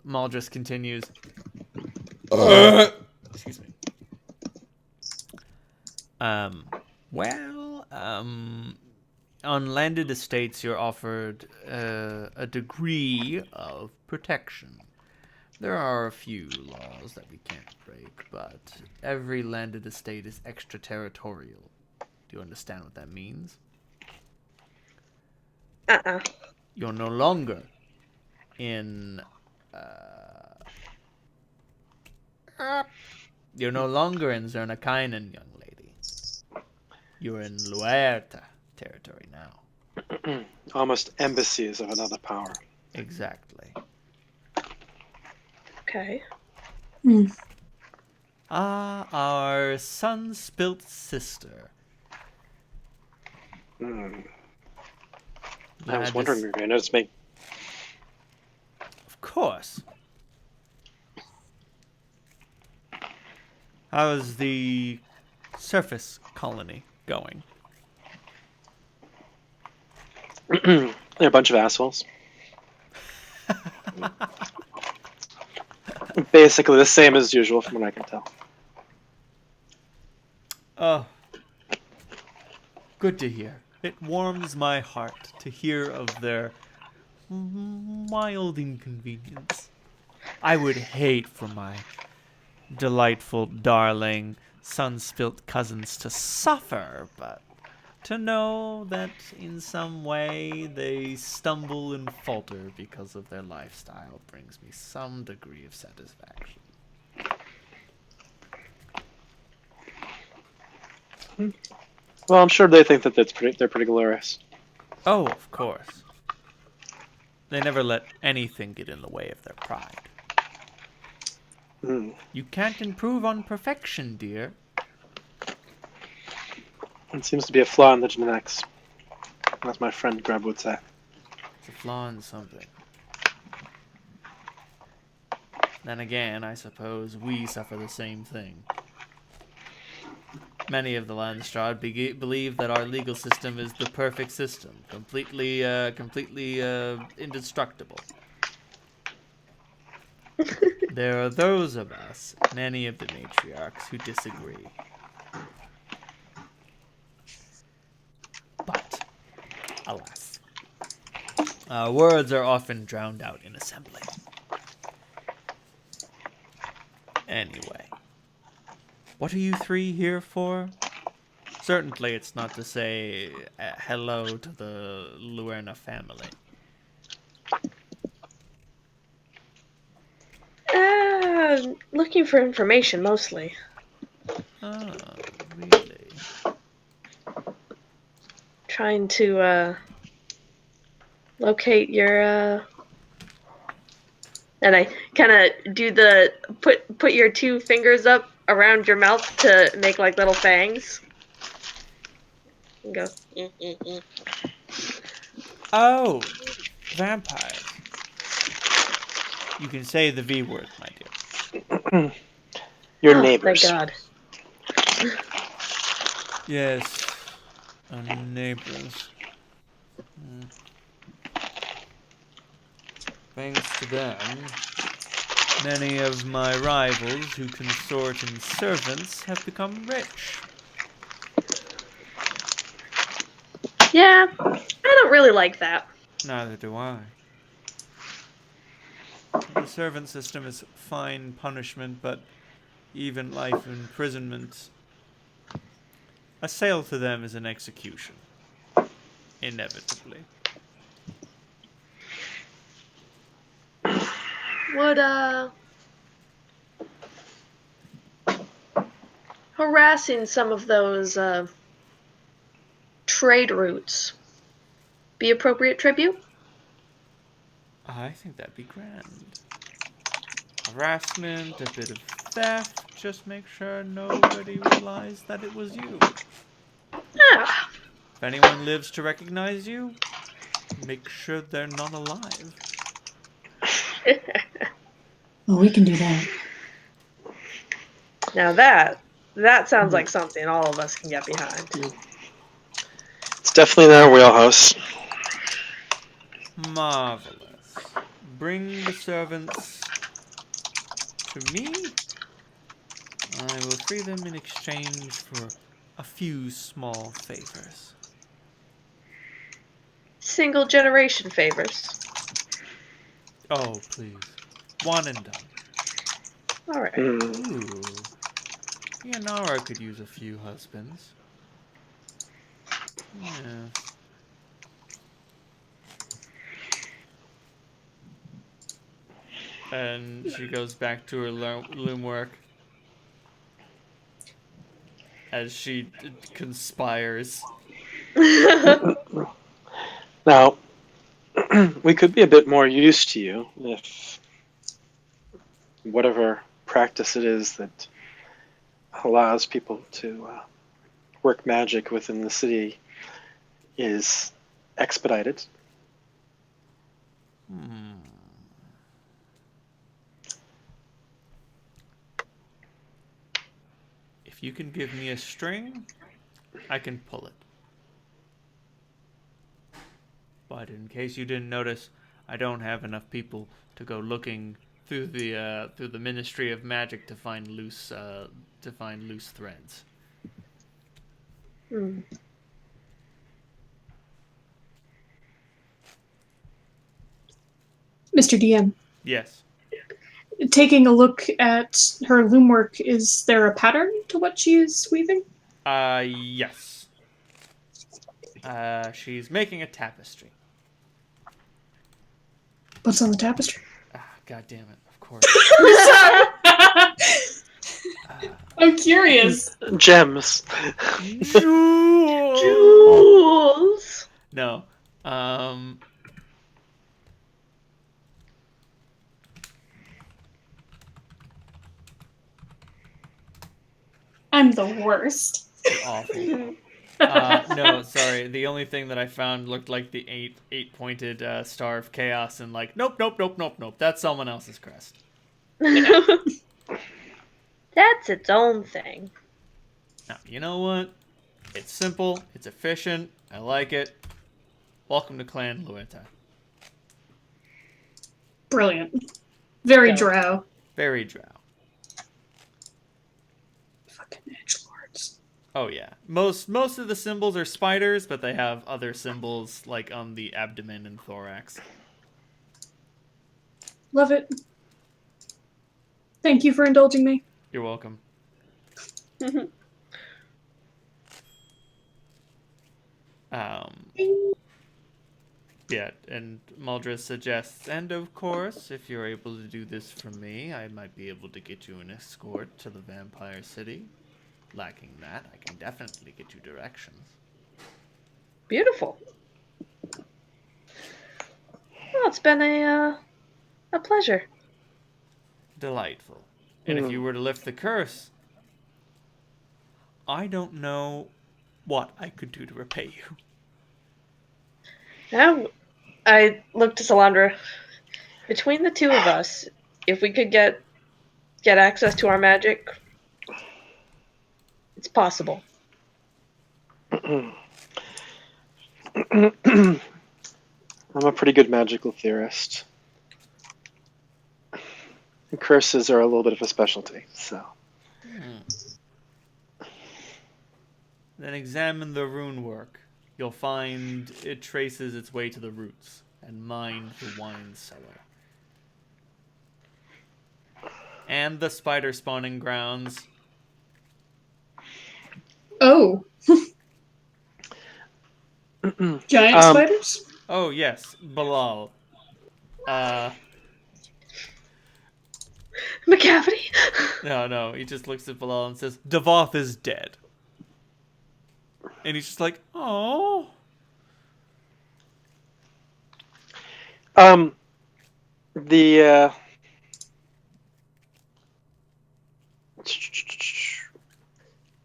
Maldrus continues. Excuse me. On landed estates, you're offered a degree of protection. There are a few laws that we can't break, but every landed estate is extraterritorial. Do you understand what that means? You're no longer in... You're no longer in Zernakainen, young lady. You're in Luerta territory now. Almost embassies of another power. Exactly. Okay. Our sun-spilt sister. I was wondering if you were going to notice me. Of course. How's the surface colony going? They're a bunch of assholes. Basically the same as usual from what I can tell. Oh, good to hear. It warms my heart to hear of their mild inconvenience. I would hate for my delightful, darling, sun-spilt cousins to suffer, but to know that in some way they stumble and falter because of their lifestyle brings me some degree of satisfaction. Well, I'm sure they think that they're pretty glorious. Oh, of course. They never let anything get in the way of their pride. You can't improve on perfection, dear. It seems to be a flaw in the genetics. As my friend Grub would say. It's a flaw in something. Then again, I suppose we suffer the same thing. Many of the Landstrad believe that our legal system is the perfect system, completely indestructible. There are those of us, many of the matriarchs, who disagree. But, alas, words are often drowned out in assembly. Anyway, what are you three here for? Certainly it's not to say hello to the Luerna family. Looking for information mostly. Oh, really? Trying to locate your and I kind of do the put your two fingers up around your mouth to make like little fangs. And go. Oh, vampires. You can say the V word, my dear. Your neighbors. Thank God. Yes, our neighbors. Thanks to them, many of my rivals who consort in servants have become rich. Yeah, I don't really like that. Neither do I. The servant system is fine punishment, but even life imprisonment. A sale to them is an execution. Inevitably. Would harassing some of those trade routes be appropriate tribute? I think that'd be grand. Harassment, a bit of theft, just make sure nobody realized that it was you. Ah, If anyone lives to recognize you, make sure they're not alive. Well, we can do that. now that sounds like something all of us can get behind. It's definitely in our wheelhouse. Marvelous. Bring the servants to me. I will free them in exchange for a few small favors. Single generation favors. Oh, please. One and done. All right. Ooh. Yanara could use a few husbands. Yes. And she goes back to her loom work as she conspires. Now, we could be a bit more used to you if whatever practice it is that allows people to work magic within the city is expedited. If you can give me a string, I can pull it. But in case you didn't notice, I don't have enough people to go looking through the Ministry of Magic to find loose threads. Hmm. Mr. DM, Yes. taking a look at her loom work, is there a pattern to what she is weaving? Yes. She's making a tapestry. What's on the tapestry? God damn it! Of course. I'm curious. Gems. Jules. No. I'm the worst. You're awful. No, sorry. The only thing that I found looked like the eight-pointed star of chaos, and like, nope. That's someone else's crest. That's its own thing. Now, you know what? It's simple. It's efficient. I like it. Welcome to Clan Lueta. Brilliant. Very Dope. drow. Very drow. Fucking edgelords. Oh yeah. Most of the symbols are spiders, but they have other symbols like on the abdomen and thorax. Love it. Thank you for indulging me. You're welcome. Yeah, and Muldris suggests, and of course, if you're able to do this for me, I might be able to get you an escort to the Vampire City. Lacking that, I can definitely get you directions. Beautiful. Well, it's been a pleasure. Delightful. And if you were to lift the curse, I don't know what I could do to repay you. Now, I looked to Salandra. Between the two of us, if we could get access to our magic, it's possible. I'm a pretty good magical theorist. And curses are a little bit of a specialty, so. Then examine the rune work. You'll find it traces its way to the roots and mined the wine cellar. And the spider spawning grounds. Oh. Giant spiders? Oh yes, Bilal. McCavity. No, he just looks at Bilal and says, Devoth is dead. And he's just like, oh. The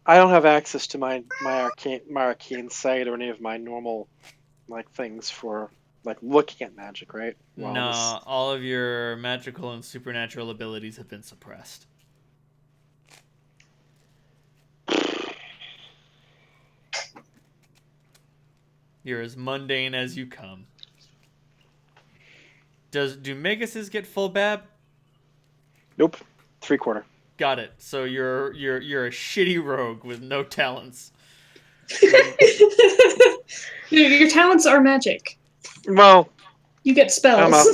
I don't have access to my arcane sight or any of my normal things for looking at magic, right? Nah, all of your magical and supernatural abilities have been suppressed. You're as mundane as you come. Do Megases get full bab? Nope, 3/4. Got it. So you're a shitty rogue with no talents. Your talents are magic. Well, You get spells.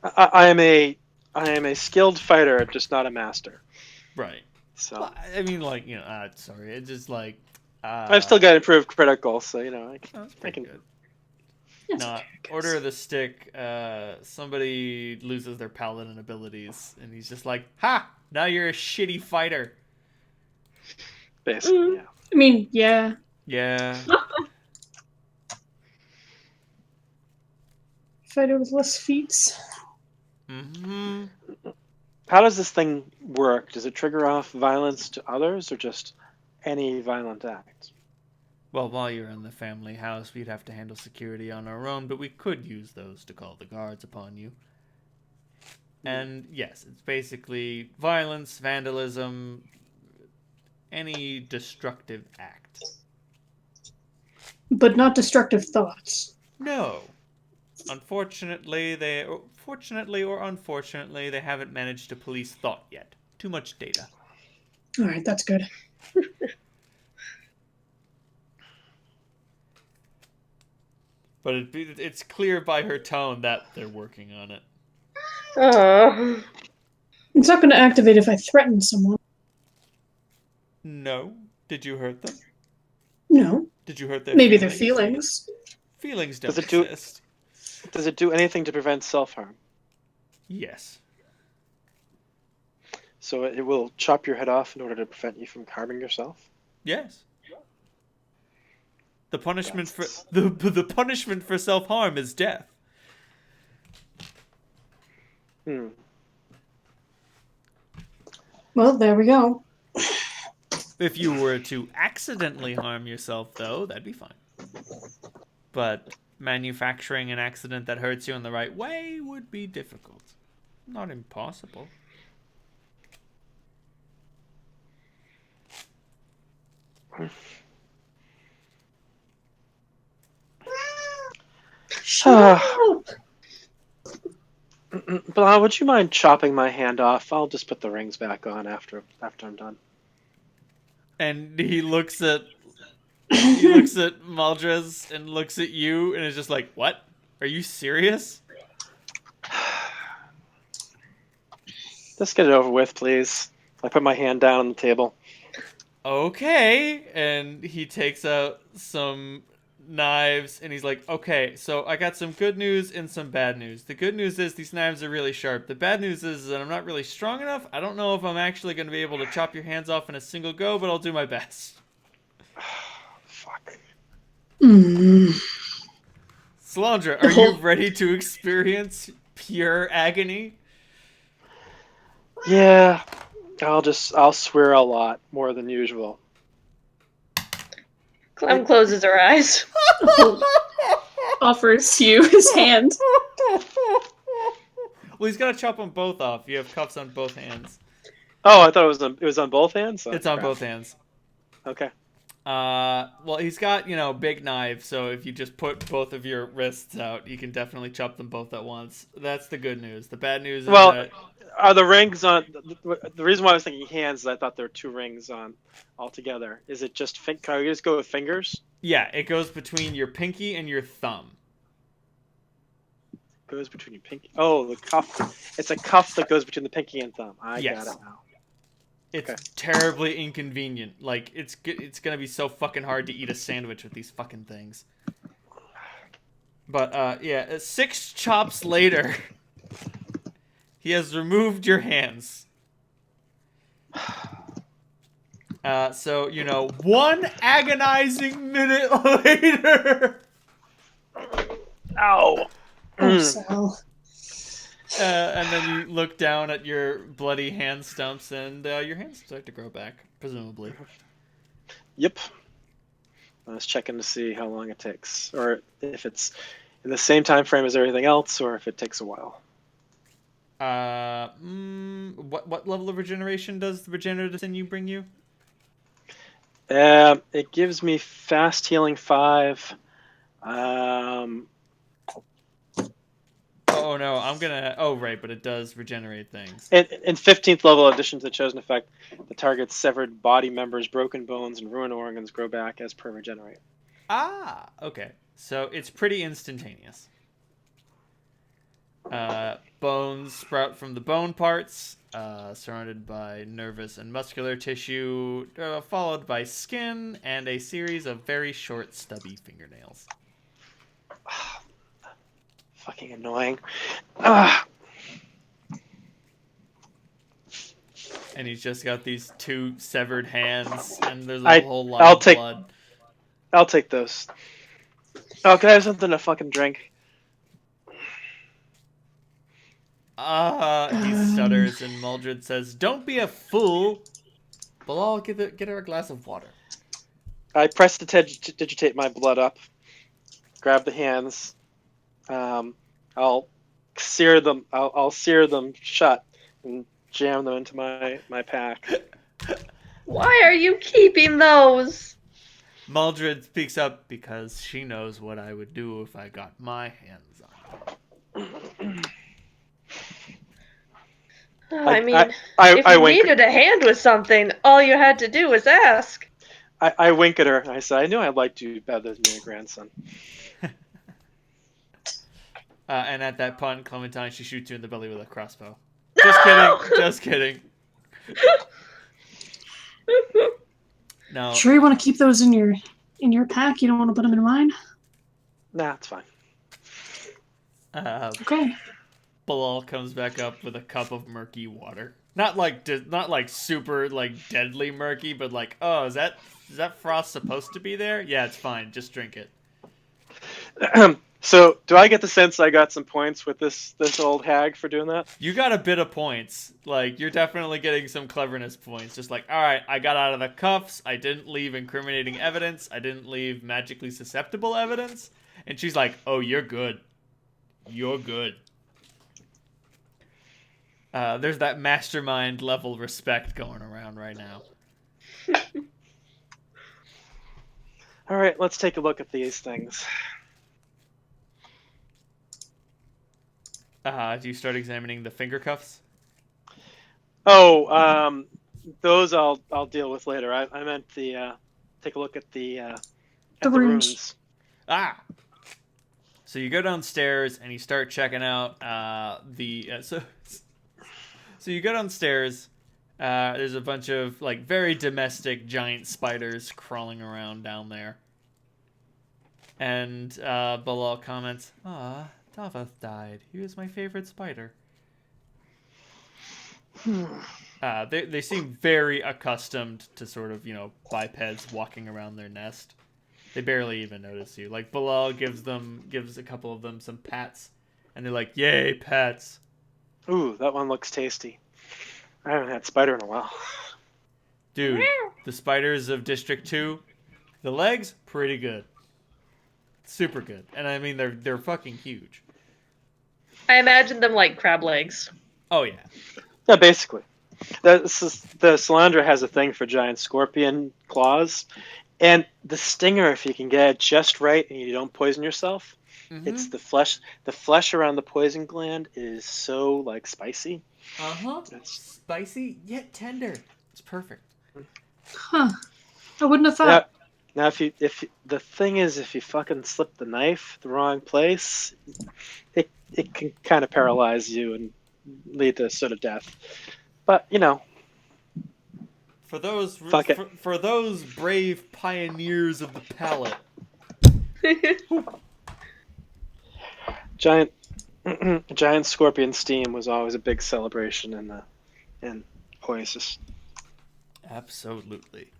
I am a skilled fighter, just not a master. Right. So Well, I mean, like, sorry, it's just like. I've still got improved critical, so That's I pretty can. good. That's No, okay, guys. Order of the Stick. Somebody loses their paladin abilities, and he's just like, "Ha! Now you're a shitty fighter." Basically, yeah. I mean, yeah. Yeah. Fighter with less feats. Mm-hmm. How does this thing work? Does it trigger off violence to others, or just any violent act? Well, while you're in the family house, we'd have to handle security on our own, but we could use those to call the guards upon you. And yes, it's basically violence, vandalism, any destructive act. But not destructive thoughts. No. Fortunately or unfortunately, they haven't managed to police thought yet. Too much data. Alright, that's good. But it's clear by her tone that they're working on it. Oh. It's not going to activate if I threaten someone. No. Did you hurt them? No. Did you hurt their Maybe feelings? their feelings. Feelings don't Does it do- exist. Does it do anything to prevent self-harm? Yes. So it will chop your head off in order to prevent you from harming yourself? Yes. The punishment for the punishment for self-harm is death. Hmm. Well, there we go. If you were to accidentally harm yourself, though, that'd be fine. But manufacturing an accident that hurts you in the right way would be difficult. Not impossible. Shut up! Bilal, would you mind chopping my hand off? I'll just put the rings back on after I'm done. And he looks at Maldrez and looks at you and is just like, "What? Are you serious?" Let's get it over with, please. I put my hand down on the table. Okay. And he takes out some knives and he's like, "Okay, so I got some good news and some bad news. The good news is these knives are really sharp. The bad news is that I'm not really strong enough. I don't know if I'm actually going to be able to chop your hands off in a single go, but I'll do my best." Fuck. Salandra, are you ready to experience pure agony? Yeah, I'll swear a lot more than usual. Clem closes her eyes. Offers you his hand. Well, he's got to chop them both off. You have cuffs on both hands. Oh, I thought it was on both hands. Oh, It's on crap. both hands. Okay. Well, he's got, big knives, so if you just put both of your wrists out, you can definitely chop them both at once. That's the good news. The bad news is Well, that... are the rings on? The reason why I was thinking hands is I thought there were two rings on altogether. Is it just can I just go with fingers? Yeah, it goes between your pinky and your thumb. Goes between your pinky. Oh, the cuff. It's a cuff that goes between the pinky and thumb. I Yes. got it now. It's Okay. terribly inconvenient. Like, it's gonna be so fucking hard to eat a sandwich with these fucking things. But, 6 chops later, he has removed your hands. So, 1 agonizing minute later. Ow. Oh, Sal. And then you look down at your bloody hand stumps, and your hands start to grow back, presumably. Yep. I was checking to see how long it takes, or if it's in the same time frame as everything else, or if it takes a while. What level of regeneration does the regenerative sinew bring you? It gives me fast healing 5. Oh no, I'm gonna. Oh right, but it does regenerate things. In 15th level, in addition to the chosen effect, the target's severed body members, broken bones, and ruined organs grow back as per regenerate. Ah, okay. So it's pretty instantaneous. Bones sprout from the bone parts, surrounded by nervous and muscular tissue, followed by skin and a series of very short, stubby fingernails. Fucking annoying. And he's just got these 2 severed hands, and there's a whole lot of blood. I'll take those. Oh, can I have something to fucking drink? He stutters, and Maldred says, "Don't be a fool." Bilal, get her a glass of water. I press to digitate my blood up. Grab the hands. I'll sear them. I'll sear them shut and jam them into my pack. Why are you keeping those? Maldred speaks up because she knows what I would do if I got my hands on them. I mean, I if you wink. needed a hand with something, all you had to do was ask. I wink at her and I say, I knew I'd like you better than your grandson. And at that point, Clementine, she shoots you in the belly with a crossbow. No! Just kidding. Just kidding. No. Sure, you want to keep those in your pack? You don't want to put them in mine? Nah, it's fine. Okay. Bilal comes back up with a cup of murky water. Not like super like deadly murky, but like, oh, is that frost supposed to be there? Yeah, it's fine. Just drink it. So, do I get the sense I got some points with this old hag for doing that? You got a bit of points. Like, you're definitely getting some cleverness points. Just like, all right, I got out of the cuffs. I didn't leave incriminating evidence. I didn't leave magically susceptible evidence. And she's like, oh, you're good. You're good. There's that mastermind level respect going around right now. All right, let's take a look at these things. Do you start examining the finger cuffs? Oh, those I'll deal with later. I meant the take a look at the runes. Ah. So you go downstairs and you start checking out So you go downstairs. There's a bunch of like very domestic giant spiders crawling around down there. And Bilal comments, "Ah, Tavath died. He was my favorite spider." They seem very accustomed to sort of, bipeds walking around their nest. They barely even notice you. Like, Bilal gives a couple of them some pats, and they're like, "Yay, pets!" Ooh, that one looks tasty. I haven't had spider in a while. Dude, the spiders of District 2, the legs, pretty good. Super good. And I mean, they're fucking huge. I imagine them like crab legs. Oh, yeah. Yeah, basically. The Salandra has a thing for giant scorpion claws. And the stinger, if you can get it just right and you don't poison yourself, it's the flesh. The flesh around the poison gland is so, like, spicy. It's spicy, yet tender. It's perfect. Huh. I wouldn't have thought. Now, if the thing is, if you fucking slip the knife the wrong place, it can kind of paralyze you and lead to sort of death. But for those fuck it. For those brave pioneers of the palate. Giant scorpion steam was always a big celebration in Oasis. Absolutely.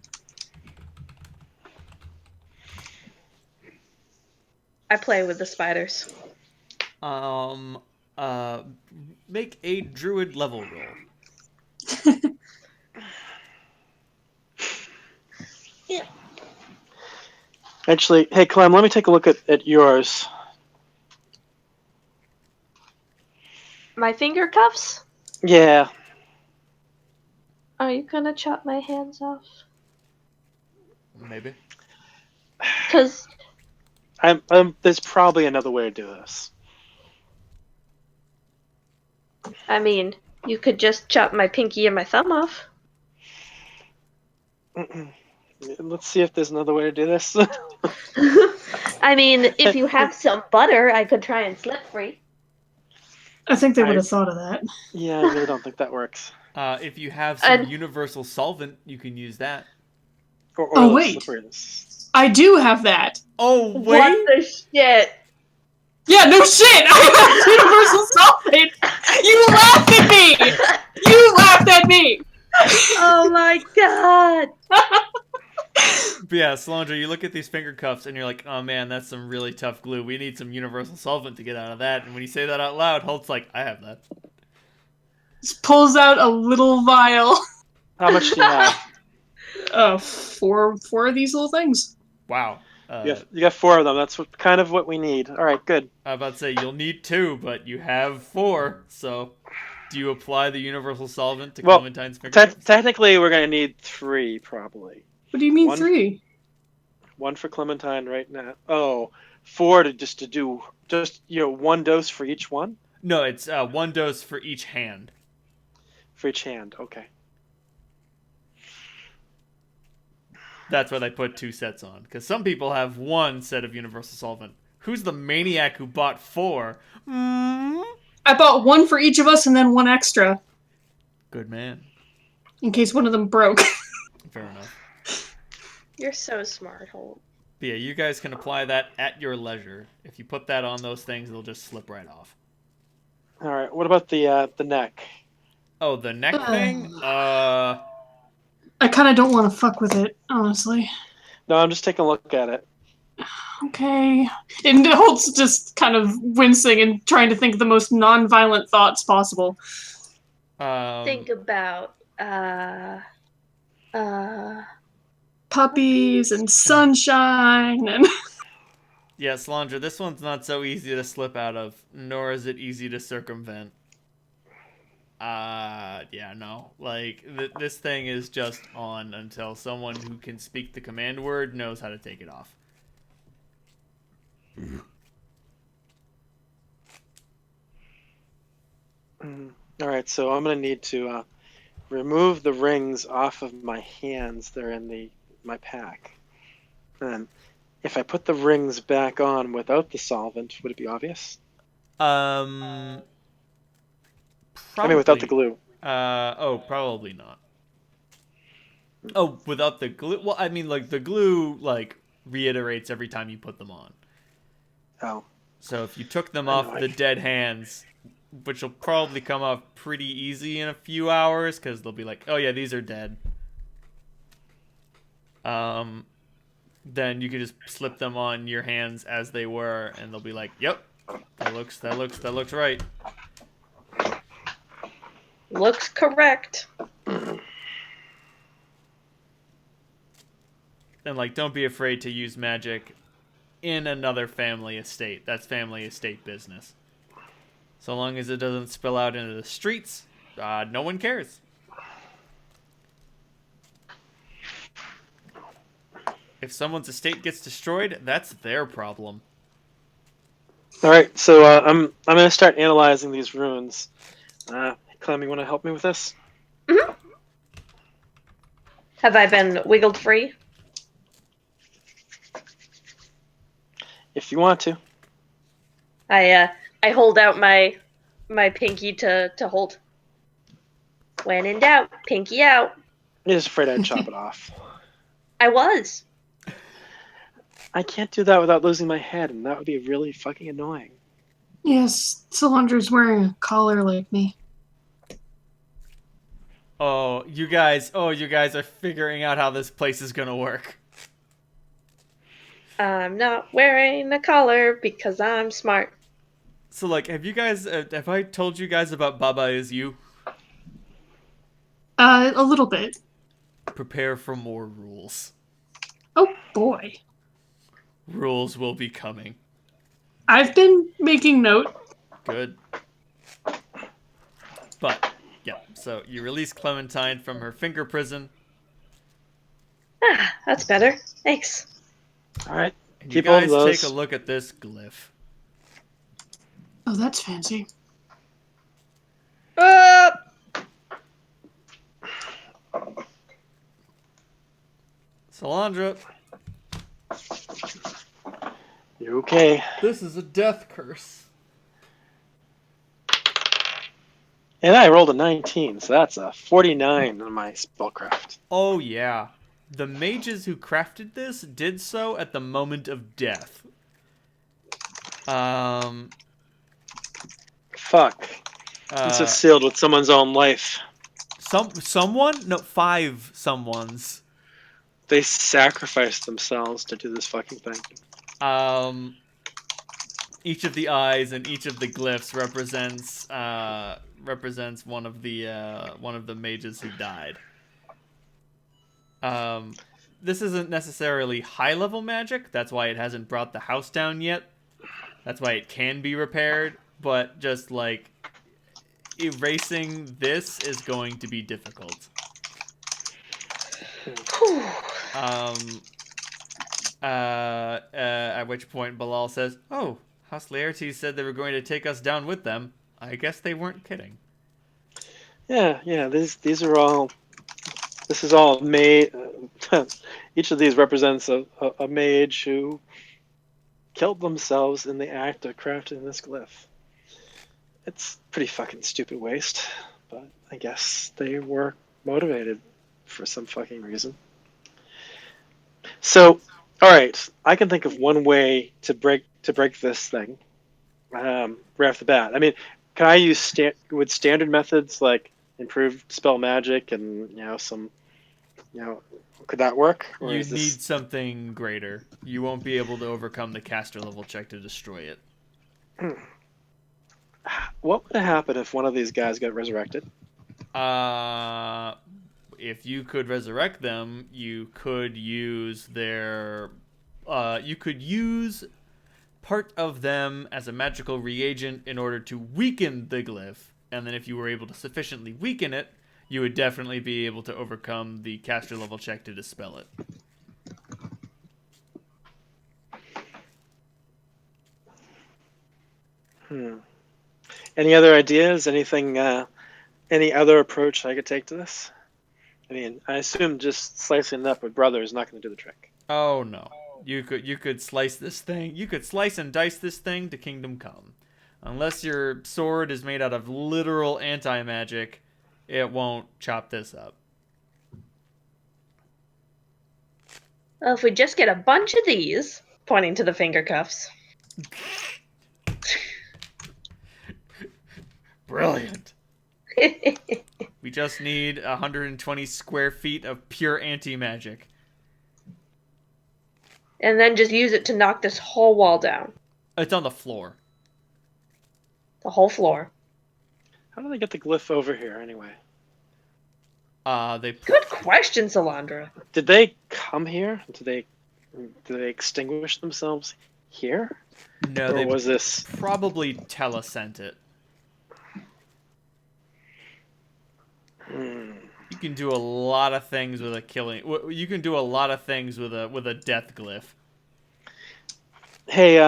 I play with the spiders. make a druid level roll. Yeah. Actually, hey, Clem, let me take a look at yours. My finger cuffs? Yeah. Are you gonna chop my hands off? Maybe. Cause There's probably another way to do this. I mean, you could just chop my pinky and my thumb off. Let's see if there's another way to do this. I mean, if you have some butter, I could try and slip free. I think they would I- have thought of that. Yeah, I really don't think that works. If you have some And universal solvent, you can use that. Or Oh, oil wait. slipperiness. I do have that. Oh, what wait! the shit? Yeah, no shit! I have universal sulfate! You laughed at me! You laughed at me! Oh my god! But yeah, Solandra, you look at these finger cuffs and you're like, oh man, that's some really tough glue. We need some universal solvent to get out of that. And when you say that out loud, Holt's like, I have that. Just pulls out a little vial. How much do you have? Four of these little things. Wow. You got 4 of them. That's kind of what we need. All right, good. I was about to say, you'll need 2, but you have 4. So do you apply the universal solvent to Well, Clementine's finger cuffs? Technically, we're going to need 3, probably. What do you mean One- 3? 1 for Clementine right now. Oh, 4 to do 1 dose for each one? No, it's 1 dose for each hand. For each hand, okay. That's why they put 2 sets on. Because some people have 1 set of universal solvent. Who's the maniac who bought 4? I bought 1 for each of us and then 1 extra. Good man. In case one of them broke. Fair enough. You're so smart, Holt. But yeah, you guys can apply that at your leisure. If you put that on those things, they'll just slip right off. All right, what about the neck? Oh, the neck thing? I kind of don't want to fuck with it, honestly. No, I'm just taking a look at it. Okay. And Holt's just kind of wincing and trying to think of the most non-violent thoughts possible. Think about, Puppies and sunshine and... Yeah, Solandra, this one's not so easy to slip out of, nor is it easy to circumvent. Yeah, no. Like, this thing is just on until someone who can speak the command word knows how to take it off. All right, so I'm going to need to remove the rings off of my hands. They're in my pack. And if I put the rings back on without the solvent, would it be obvious? Probably. I mean, without the glue. Probably not. Oh, without the glue? Well, I mean, like, the glue, like, reiterates every time you put them on. Oh. So if you took them off the dead hands, which will probably come off pretty easy in a few hours, because they'll be like, oh yeah, these are dead. Then you can just slip them on your hands as they were, and they'll be like, yep, that looks right. looks correct. And like, don't be afraid to use magic in another family estate. That's family estate business. So long as it doesn't spill out into the streets, no one cares. If someone's estate gets destroyed, that's their problem. All right, so I'm going to start analyzing these runes. Clem, you want to help me with this? Mm-hmm. Have I been wiggled free? If you want to. I hold out my pinky to Holt. When in doubt, pinky out. I'm just afraid I'd chop it off. I was. I can't do that without losing my head, and that would be really fucking annoying. Yes, Solandra's wearing a collar like me. Oh, you guys are figuring out how this place is gonna work. I'm not wearing a collar because I'm smart. So, like, have I told you guys about Baba Is You? A little bit. Prepare for more rules. Oh boy. Rules will be coming. I've been making note. Good. But, yeah, so you release Clementine from her finger prison, Ah, that's better. Thanks. All right, and you keep hold of guys take a those. look at this glyph. Oh, that's fancy. Uh, Salandra, You okay? this is a death curse. And I rolled a 19, so that's a 49 on my spellcraft. Oh, yeah. The mages who crafted this did so at the moment of death. Fuck. This is sealed with someone's own life. Someone? No, 5 someones. They sacrificed themselves to do this fucking thing. Each of the eyes and each of the glyphs represents one of the mages who died. This isn't necessarily high level magic. That's why it hasn't brought the house down yet. That's why it can be repaired. But just like erasing this is going to be difficult. At which point Bilal says, "Oh, House Laertes said they were going to take us down with them. I guess they weren't kidding." Yeah. These are all. This is all made. Each of these represents a mage who killed themselves in the act of crafting this glyph. It's pretty fucking stupid waste, but I guess they were motivated for some fucking reason. So, all right, I can think of one way to break this thing right off the bat. I mean, can I use with standard methods like improved spell magic and some could that work? Or You is this need something greater. You won't be able to overcome the caster level check to destroy it. what would happen if one of these guys got resurrected? If you could resurrect them, you could use their. You could use part of them as a magical reagent in order to weaken the glyph, and then if you were able to sufficiently weaken it, you would definitely be able to overcome the caster level check to dispel it. Any other ideas? Anything? Any other approach I could take to this? I mean, I assume just slicing it up with brother is not going to do the trick. Oh no. You could slice this thing. You could slice and dice this thing to kingdom come. Unless your sword is made out of literal anti-magic, it won't chop this up. well, if we just get a bunch of these, pointing to the finger cuffs. Brilliant. We just need 120 square feet of pure anti-magic. And then just use it to knock this whole wall down. It's on the floor. The whole floor. How do they get the glyph over here anyway? Good question, Salandra. Did they come here? Did they extinguish themselves here? No, or was this probably telesent it. You can do a lot of things with a killing. You can do a lot of things with a death glyph. Hey,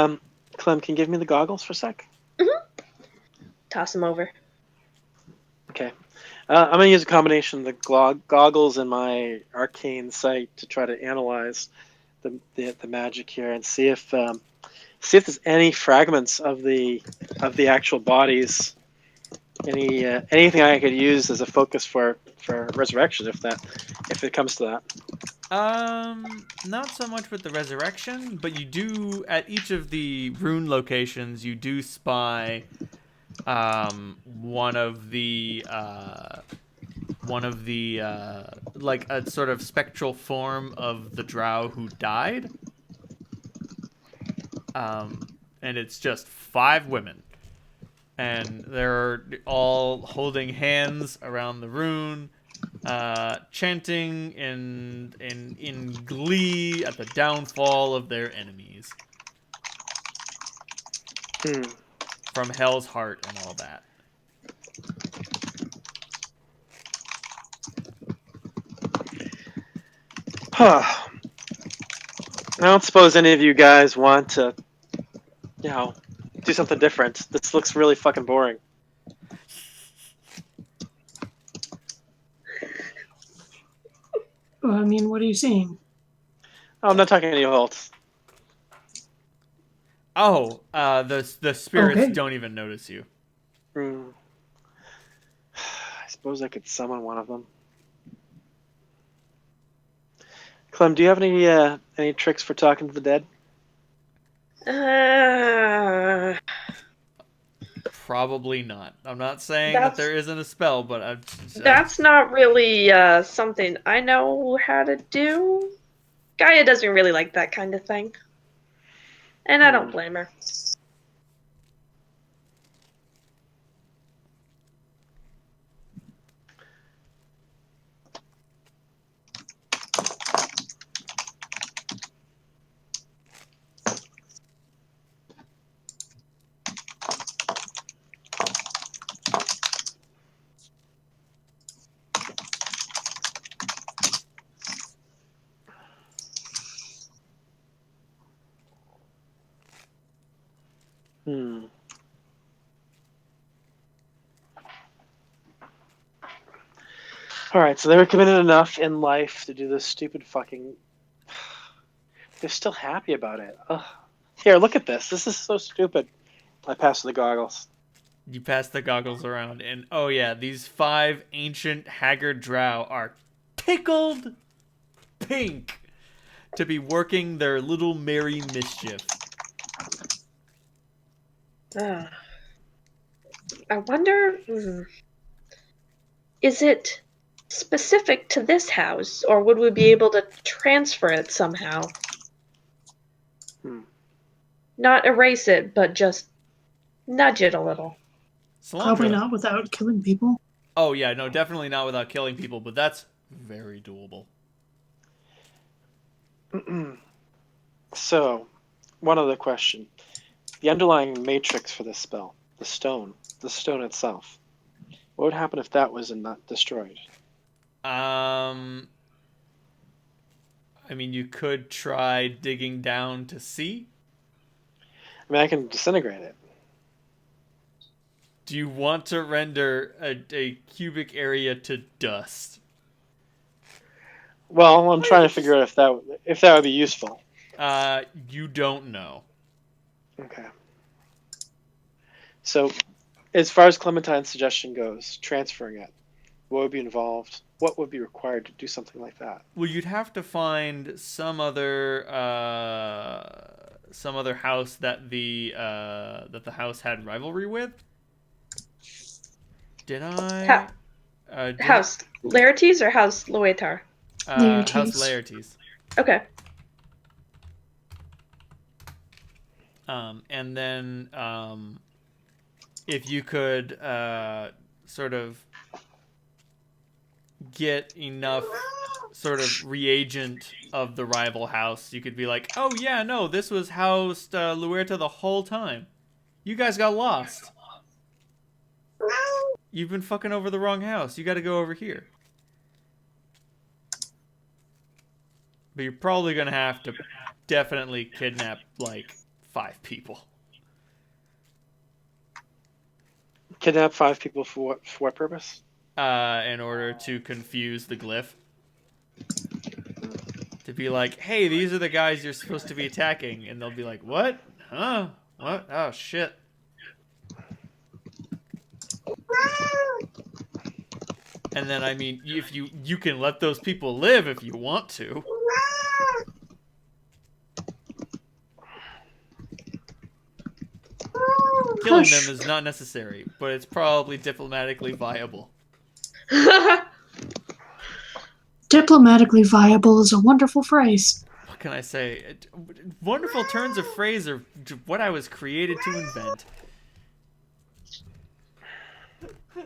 Clem, can you give me the goggles for a sec? Toss them over. Okay. I'm going to use a combination of the goggles and my arcane sight to try to analyze the magic here and see if there's any fragments of the actual bodies, anything I could use as a focus for resurrection if it comes to that. Not so much with the resurrection, but you do at each of the rune locations you do spy one of the like a sort of spectral form of the drow who died. And it's just 5 women. and they're all holding hands around the rune, chanting in glee at the downfall of their enemies from Hell's Heart and all that. Huh. I don't suppose any of you guys want to, do something different. This looks really fucking boring. Well, I mean, what are you saying? Oh, I'm not talking to you, Holt. Oh, the spirits Okay. don't even notice you. I suppose I could summon one of them. Clem, do you have any tricks for talking to the dead? Probably not. I'm not saying that there isn't a spell, but that's not really something I know how to do. Gaia doesn't really like that kind of thing. And I don't blame her. Alright, so they were committed enough in life to do this stupid fucking... They're still happy about it. Ugh. Here, look at this. This is so stupid. I passed the goggles. You pass the goggles around, and oh yeah, these 5 ancient haggard drow are tickled pink to be working their little merry mischief. I wonder, is it specific to this house, or would we be able to transfer it somehow? Not erase it, but just nudge it a little. Salandra. Probably not without killing people. Oh yeah, no, definitely not without killing people, but that's very doable. So, one other question. The underlying matrix for this spell, the stone itself, what would happen if that was not destroyed? I mean, you could try digging down to see. I mean, I can disintegrate it. Do you want to render a cubic area to dust? Well, I'm trying to figure out if that would be useful. You don't know. Okay. So, as far as Clementine's suggestion goes, transferring it, what would be involved? What would be required to do something like that? Well, you'd have to find some other house that the house had rivalry with. Did I? House Laertes or House Loetar? House Laertes. Okay. And then if you could sort of get enough sort of reagent of the rival house, you could be like, oh yeah, no, this was housed Luerta the whole time. You guys got lost. You've been fucking over the wrong house. You got to go over here. But you're probably going to have to definitely kidnap, like, 5 people. Kidnap 5 people for what purpose? In order to confuse the glyph. To be like, hey, these are the guys you're supposed to be attacking. And they'll be like, what? Huh? What? Oh, shit. And then, I mean, if you can let those people live if you want to. Killing them is not necessary, but it's probably diplomatically viable. Diplomatically viable is a wonderful phrase. What can I say? Wonderful turns of phrase are what I was created to invent.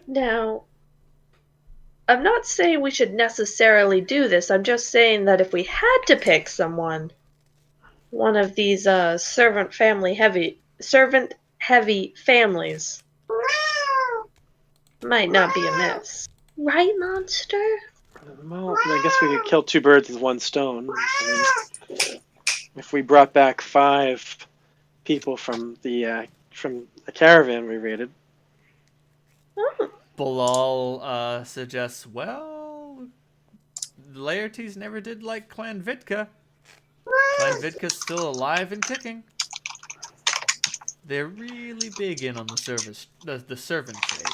Now, I'm not saying we should necessarily do this. I'm just saying that if we had to pick someone, one of these servant heavy families might not be amiss. Right, monster? Well, I guess we could kill two birds with one stone. I mean, if we brought back 5 people from the caravan we raided. Oh, Bilal suggests, well, the Laertes never did like Clan Vitka. Clan Vitka's still alive and kicking. They're really big in on the servant trade.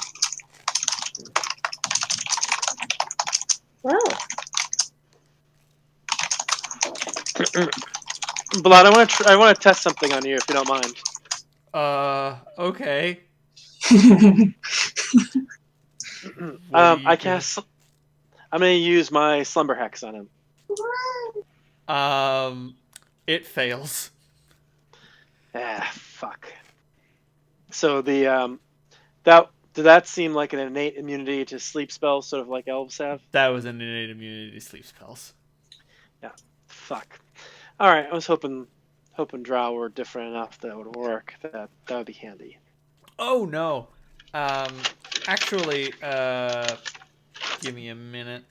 well, Blood, I want to test something on you if you don't mind. Okay. What do you I do? cast. I'm gonna use my slumber hex on him. It fails. Ah, fuck. So that did that seem like an innate immunity to sleep spells, sort of like elves have? That was an innate immunity to sleep spells. Yeah. Fuck. All right. I was hoping Drow were different enough that would work. That would be handy. Oh no. Actually, give me a minute.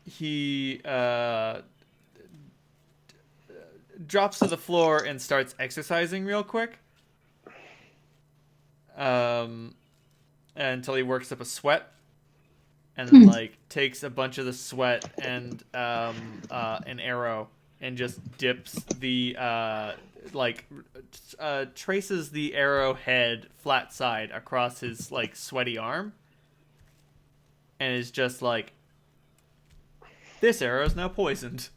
He drops to the floor and starts exercising real quick. Until he works up a sweat, and then takes a bunch of the sweat and an arrow and just dips the traces the arrowhead flat side across his sweaty arm, and is just like, this arrow is now poisoned.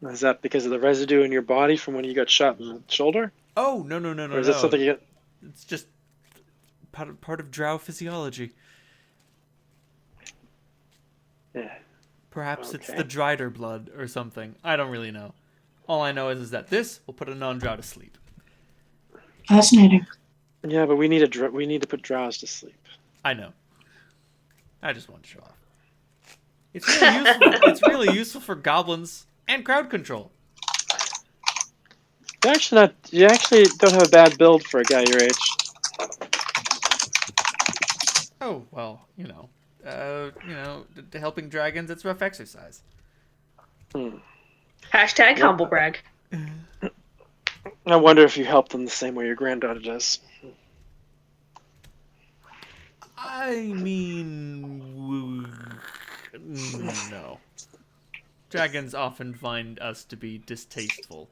Is that because of the residue in your body from when you got shot in the shoulder? Oh no, Or is that something you get? It's just part of drow physiology. Yeah. Perhaps it's Okay. the drider blood or something. I don't really know. All I know is that this will put a non-drow to sleep. Fascinating. Yeah, but we need to put drows to sleep. I know. I just want to show off. It's really useful. It's really useful for goblins and crowd control. You actually don't have a bad build for a guy your age. Oh well, helping dragons, it's rough exercise. hashtag humble brag. I wonder if you help them the same way your granddaughter does. I mean, no. Dragons often find us to be distasteful,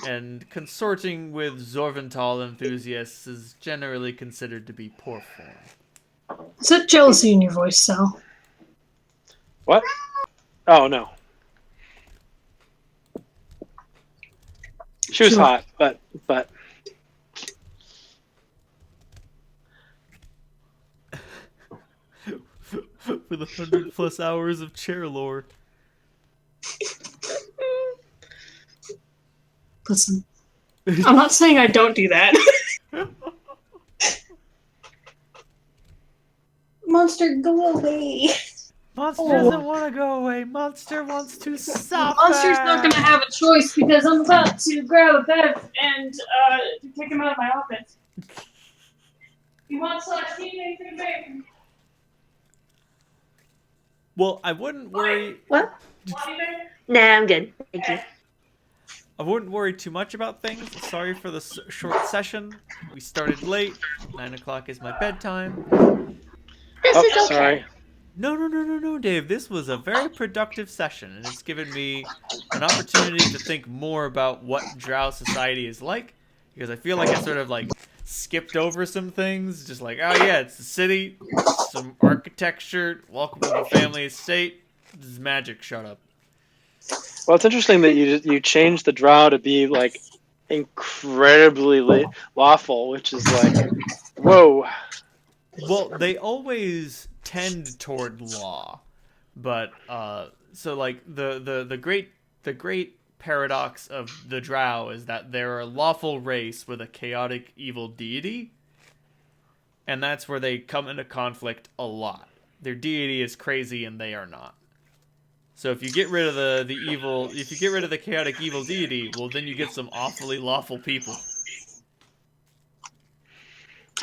and consorting with Zorvental enthusiasts is generally considered to be poor form. Is that jealousy in your voice, Sal? What? Oh no. She was Sure. hot, but With 100+ hours of chair lore. Listen, I'm not saying I don't do that. Monster, go away. Monster doesn't want to go away. Monster wants to suffer. Monster's not gonna have a choice because I'm about to grab a Bev and kick him out of my office. He wants anything big. Well, I wouldn't worry. What? Nah, I'm good. Thank you. I wouldn't worry too much about things. Sorry for the short session. We started late. 9 o'clock is my bedtime. This is okay. sorry. No, Dave. This was a very productive session, and it's given me an opportunity to think more about what Drow society is like, because I feel like I sort of skipped over some things, just oh yeah, it's the city, some architecture, welcome to the family estate. This is magic. Shut up. Well, it's interesting that you changed the drow to be incredibly lawful, which is whoa. Well, they always tend toward law, but so the great paradox of the Drow is that they're a lawful race with a chaotic evil deity, and that's where they come into conflict a lot. Their deity is crazy and they are not. So if you get rid of the evil, if you get rid of the chaotic evil deity, well, then you get some awfully lawful people.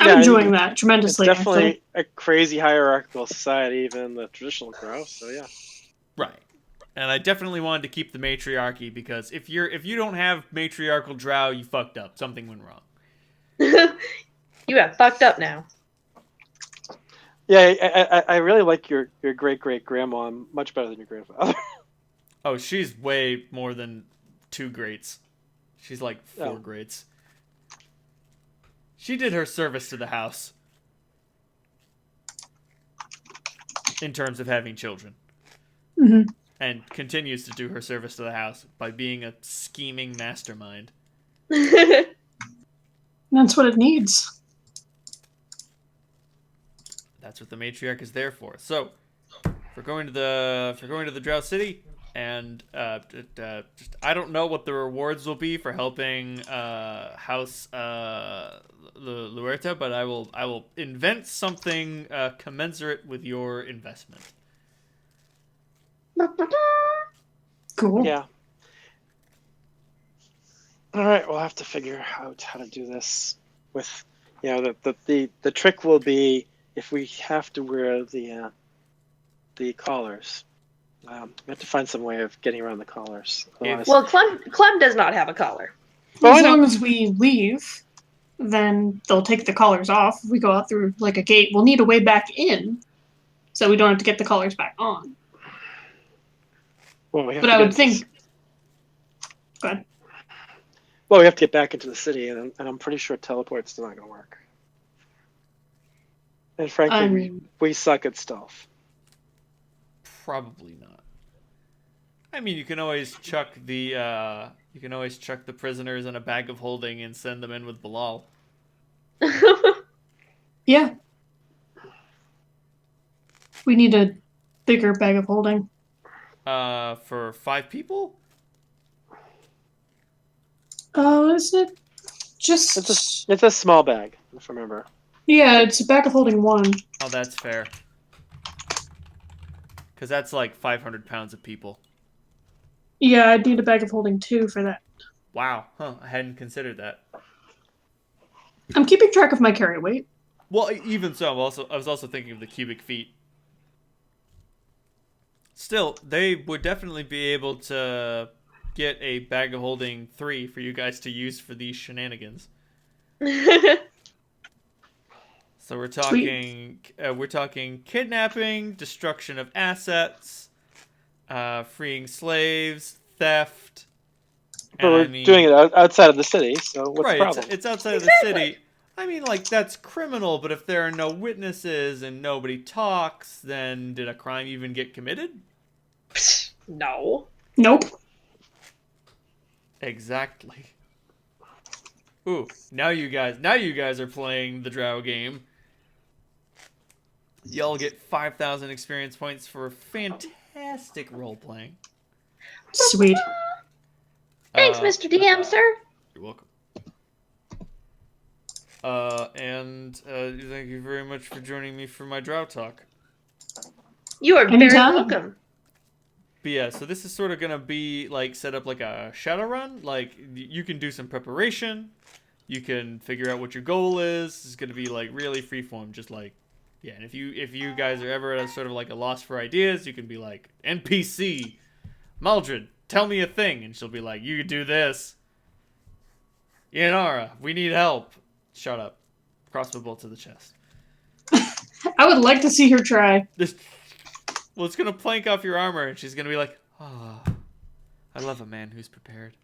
I'm enjoying that It's tremendously, definitely actually. a crazy hierarchical society, even the traditional Drow. So yeah. Right. And I definitely wanted to keep the matriarchy because if you don't have matriarchal Drow, you fucked up. Something went wrong. You got fucked up now. Yeah, I really like your great great grandma much better than your grandfather. Oh, she's way more than 2 greats. She's like 4 Oh. greats. She did her service to the house in terms of having children. Hmm. And continues to do her service to the house by being a scheming mastermind. That's what it needs. That's what the matriarch is there for. So, we're going to the Drow City, and just I don't know what the rewards will be for helping House Luerta, but I will invent something commensurate with your investment. Cool. Yeah. All right, we'll have to figure out how to do this. With, the trick will be if we have to wear the collars. We have to find some way of getting around the collars. Otherwise, Well, Clem does not have a collar. Oh, I As know. long as we leave, then they'll take the collars off. If we go out through like a gate, we'll need a way back in, so we don't have to get the collars back on. well, we have But to I get would think. Go ahead. Well, we have to get back into the city, and I'm pretty sure teleport's still not going to work. And frankly, we suck at stealth. Probably not. I mean, you can always chuck the prisoners in a bag of holding and send them in with Bilal. Yeah. We need a bigger bag of holding. For 5 people? Oh, is it? Just. It's a small bag, if I remember. Yeah, it's a bag of holding 1. Oh, that's fair. Because that's like 500 pounds of people. Yeah, I'd need a bag of holding 2 for that. Wow. Huh. I hadn't considered that. I'm keeping track of my carry weight. Well, even so, I was also thinking of the cubic feet. Still, they would definitely be able to get a bag of holding 3 for you guys to use for these shenanigans. So we're talking kidnapping, destruction of assets, freeing slaves, theft. But we're doing it outside of the city, so what's the problem? It's outside of the city. I mean, like, that's criminal, but if there are no witnesses and nobody talks, then did a crime even get committed? No. Nope. Exactly. Ooh, now you guys are playing the Drow game. Y'all get 5,000 experience points for fantastic role playing. Sweet. Thanks, Mr. DM, sir. You're welcome. Thank you very much for joining me for my Drow talk. You are very Anytime. welcome. But yeah, so this is sort of gonna be like set up like a shadow run. Like you can do some preparation, you can figure out what your goal is. It's gonna be like really freeform, just like yeah. And if you guys are ever at a sort of like a loss for ideas, you can be like NPC, Maldred, tell me a thing, and she'll be like, you could do this. Yanara, we need help. Shut up. Crossbow bolt to the chest. I would like to see her try. Well, it's gonna plank off your armor, and she's gonna be like, "Ah, oh, I love a man who's prepared."